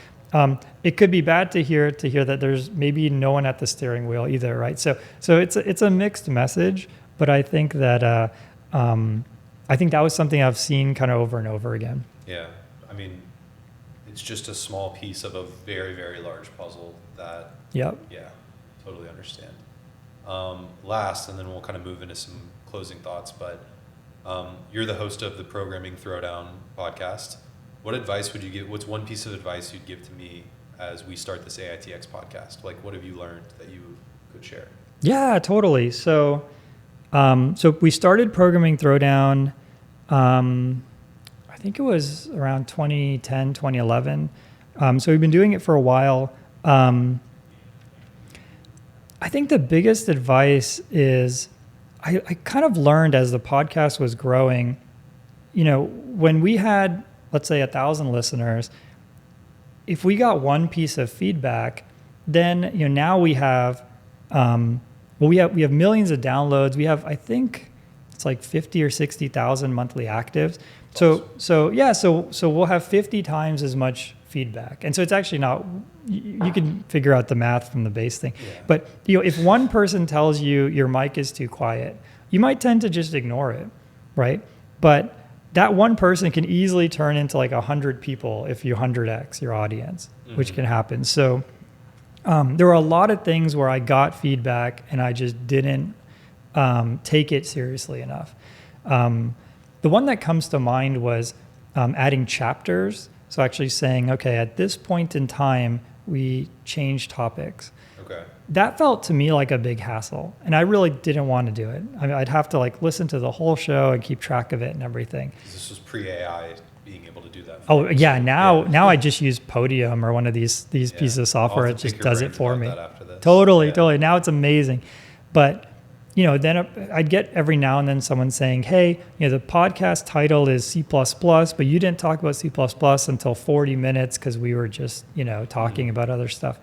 It could be bad to hear that there's maybe no one at the steering wheel either, right? So it's a mixed message, but I think that I think that was something I've seen kind of over and over again. Yeah, I mean, it's just a small piece of a very, very large puzzle that. Yep. Yeah, totally understand. Last, and then we'll kind of move into some closing thoughts, but you're the host of the Programming Throwdown Podcast. What advice would you give? What's one piece of advice you'd give to me as we start this AITX podcast? Like, what have you learned that you could share? Yeah, totally. So we started Programming Throwdown, I think it was around 2010, 2011. So we've been doing it for a while. I think the biggest advice is I kind of learned as the podcast was growing, when we had, let's say, 1,000 listeners, if we got one piece of feedback, then now we have we have millions of downloads. We have, I think it's like 50 or 60,000 monthly actives. So we'll have 50 times as much feedback. And so it's actually not, you can figure out the math from the base thing. Yeah. But if one person tells you your mic is too quiet, you might tend to just ignore it, right? But that one person can easily turn into like 100 people if you 100x your audience, which can happen. So there were a lot of things where I got feedback and I just didn't take it seriously enough. The one that comes to mind was adding chapters. So actually saying, okay, at this point in time, we change topics. Okay. That felt to me like a big hassle, and I really didn't want to do it. I mean, I'd have to like listen to the whole show and keep track of it and everything. This was pre-AI being able to do that. Oh yeah, now I just use Podium or one of these pieces of software. It just does it for me. Totally. Now it's amazing, but then I'd get every now and then someone saying, hey, the podcast title is C++, but you didn't talk about C++ until 40 minutes because we were just, talking about other stuff.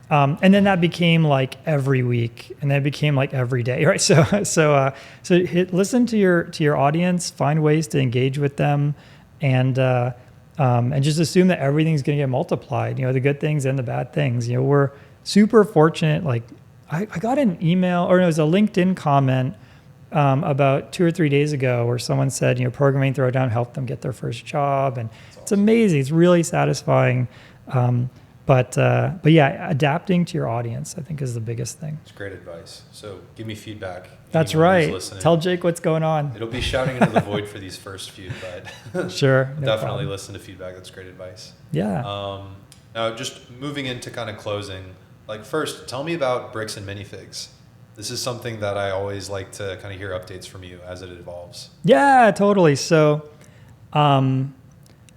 And then that became like every week, and then it became like every day, right? So listen to your audience, find ways to engage with them, and just assume that everything's going to get multiplied, the good things and the bad things. We're super fortunate, like, I got an email, or it was a LinkedIn comment about 2 or 3 days ago where someone said, Programming Throwdown helped them get their first job. And it's amazing. It's really satisfying. But yeah, adapting to your audience, I think, is the biggest thing. It's great advice. So give me feedback. That's right. Tell Jake what's going on. It'll be shouting into the void for these first few, but sure, definitely listen to feedback. That's great advice. Yeah. Now, just moving into kind of closing, like, first, tell me about bricks and minifigs. This is something that I always like to kind of hear updates from you as it evolves. Yeah, totally. So, so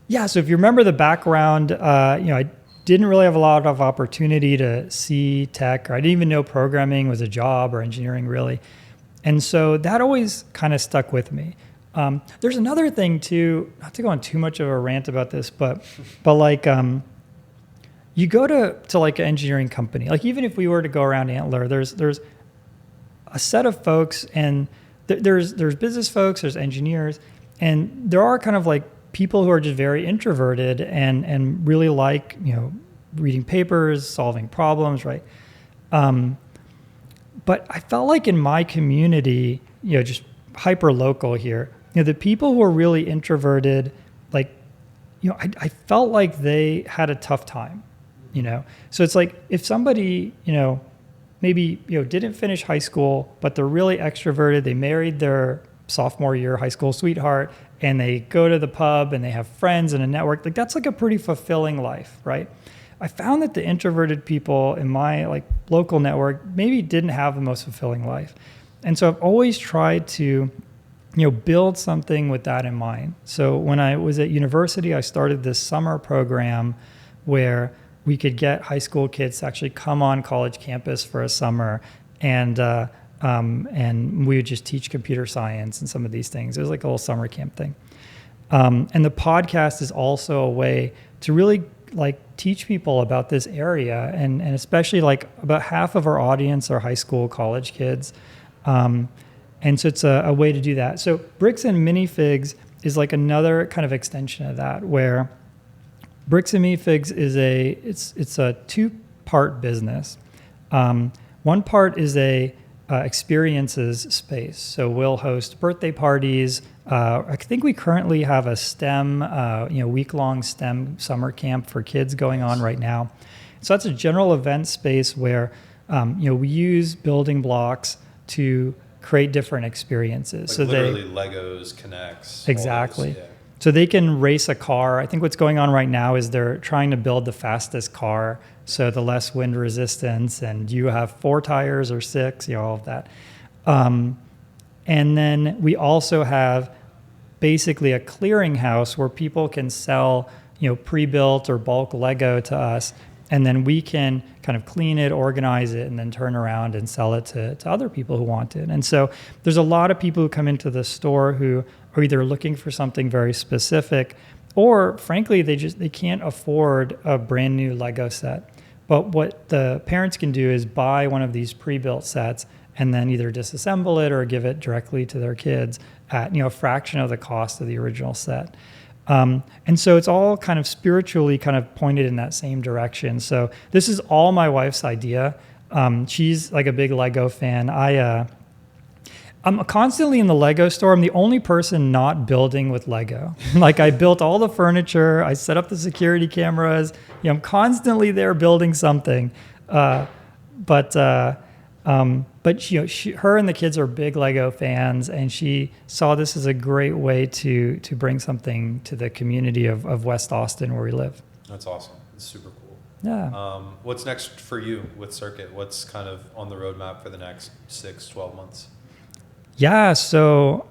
if you remember the background, I didn't really have a lot of opportunity to see tech, or I didn't even know programming was a job or engineering really. And so that always kind of stuck with me. There's another thing too, not to go on too much of a rant about this, but like, you go to like an engineering company, like even if we were to go around Antler, there's a set of folks, and there's business folks, there's engineers, And there are kind of like people who are just very introverted and really like, reading papers, solving problems, right? But I felt like in my community, just hyper local here, the people who are really introverted, like, I felt like they had a tough time, So it's like if somebody, maybe, didn't finish high school, but they're really extroverted, they married their sophomore year high school sweetheart, and they go to the pub and they have friends and a network, like that's like a pretty fulfilling life, right? I found that the introverted people in my like local network maybe didn't have the most fulfilling life. And so I've always tried to, build something with that in mind. So when I was at university, I started this summer program where we could get high school kids to actually come on college campus for a summer, and we would just teach computer science and some of these things. It was like a little summer camp thing. And the podcast is also a way to really like teach people about this area, and especially like about half of our audience are high school, college kids. And so it's a way to do that. So Bricks and Minifigs is like another kind of extension of that, where Bricks and Minifigs is it's a two-part business. One part is a experiences space. So we'll host birthday parties. I think we currently have a STEM, week-long STEM summer camp for kids going on right now. So that's a general event space where, we use building blocks to create different experiences. Like so literally Legos, Connects. Exactly. Those, yeah. So they can race a car. I think what's going on right now is they're trying to build the fastest car, so the less wind resistance, and you have 4 tires or 6, all of that. And then we also have basically a clearinghouse where people can sell, pre-built or bulk Lego to us, and then we can kind of clean it, organize it, and then turn around and sell it to other people who want it. And so there's a lot of people who come into the store who are either looking for something very specific, or frankly, they can't afford a brand new Lego set. But what the parents can do is buy one of these pre-built sets and then either disassemble it or give it directly to their kids at a fraction of the cost of the original set. And so it's all kind of spiritually kind of pointed in that same direction. So this is all my wife's idea. She's like a big Lego fan. I'm constantly in the Lego store. I'm the only person not building with Lego. Like I built all the furniture. I set up the security cameras. I'm constantly there building something. But her and the kids are big Lego fans, and she saw this as a great way to bring something to the community of West Austin where we live. That's awesome. It's super cool. Yeah. What's next for you with Circuit? What's kind of on the roadmap for the next 6-12 months? Yeah. So,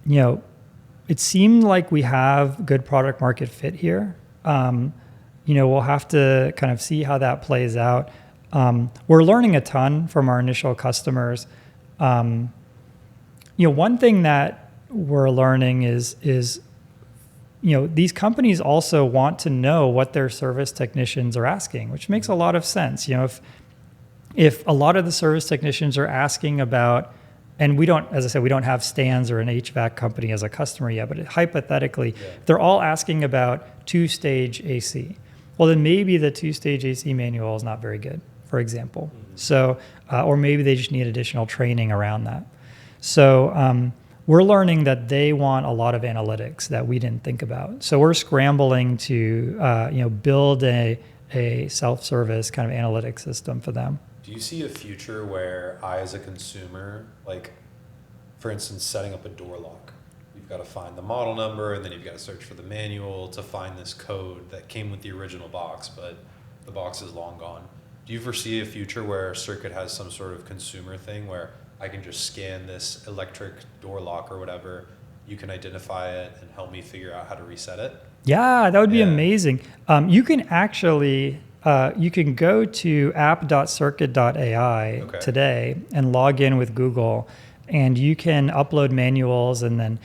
it seemed like we have good product market fit here. We'll have to kind of see how that plays out. We're learning a ton from our initial customers. One thing that we're learning is these companies also want to know what their service technicians are asking, which makes a lot of sense. If a lot of the service technicians are asking about, and we don't, as I said, we don't have Stans or an HVAC company as a customer yet, but hypothetically, they're all asking about 2-stage AC. Well, then maybe the 2-stage AC manual is not very good, for example. So, or maybe they just need additional training around that. So we're learning that they want a lot of analytics that we didn't think about. So we're scrambling to, build a self-service kind of analytics system for them. Do you see a future where I, as a consumer, like, for instance, setting up a door lock, you've got to find the model number, and then you've got to search for the manual to find this code that came with the original box, but the box is long gone. Do you foresee a future where Circuit has some sort of consumer thing where I can just scan this electric door lock or whatever, you can identify it and help me figure out how to reset it? Yeah, that would be amazing. You can actually, you can go to app.circuit.ai today and log in with Google, and you can upload manuals. And then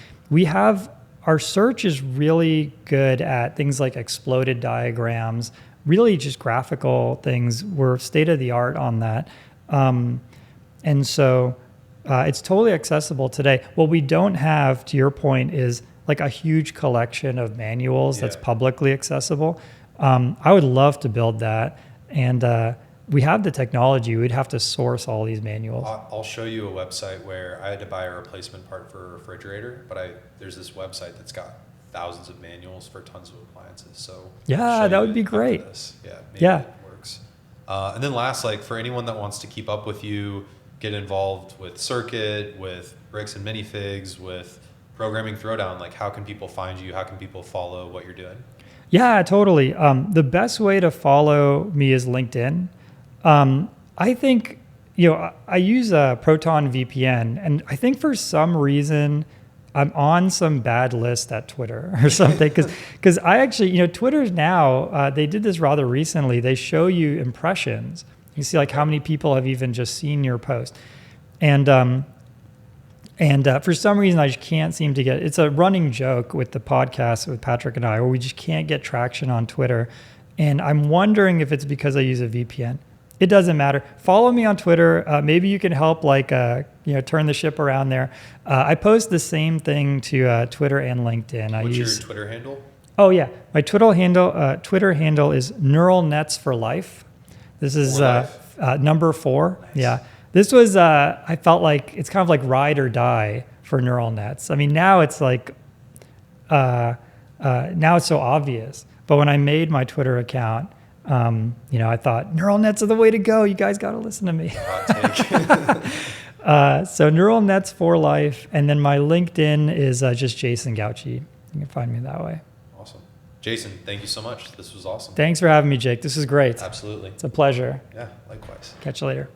our search is really good at things like exploded diagrams, really just graphical things. We're state of the art on that. And so It's totally accessible today. What we don't have, to your point, is like a huge collection of manuals that's publicly accessible. I would love to build that. And we have the technology. We'd have to source all these manuals. I'll show you a website where I had to buy a replacement part for a refrigerator, but there's this website that's got thousands of manuals for tons of appliances. So yeah, that would be great. Maybe it works. And then last, like for anyone that wants to keep up with you, get involved with Circuit, with Bricks and Minifigs, with Programming Throwdown, like how can people find you? How can people follow what you're doing? Yeah, totally. The best way to follow me is LinkedIn. I think, I use a Proton VPN, and I think for some reason I'm on some bad list at Twitter or something. Because I actually, Twitter's now, they did this rather recently. They show you impressions. You see like how many people have even just seen your post. And for some reason, I just can't seem to it's a running joke with the podcast with Patrick and I, where we just can't get traction on Twitter. And I'm wondering if it's because I use a VPN. It doesn't matter. Follow me on Twitter. Maybe you can help turn the ship around there. I post the same thing to Twitter and LinkedIn. What's your Twitter handle? Oh yeah, my Twitter handle is Neural Nets for Life. This is number 4. Nice. Yeah. This was, I felt like it's kind of like ride or die for neural nets. I mean, now it's like, now it's so obvious. But when I made my Twitter account, I thought neural nets are the way to go. You guys got to listen to me. So neural nets for life. And then my LinkedIn is just Jason Gauci. You can find me that way. Awesome. Jason, thank you so much. This was awesome. Thanks for having me, Jake. This is great. Absolutely. It's a pleasure. Yeah, likewise. Catch you later.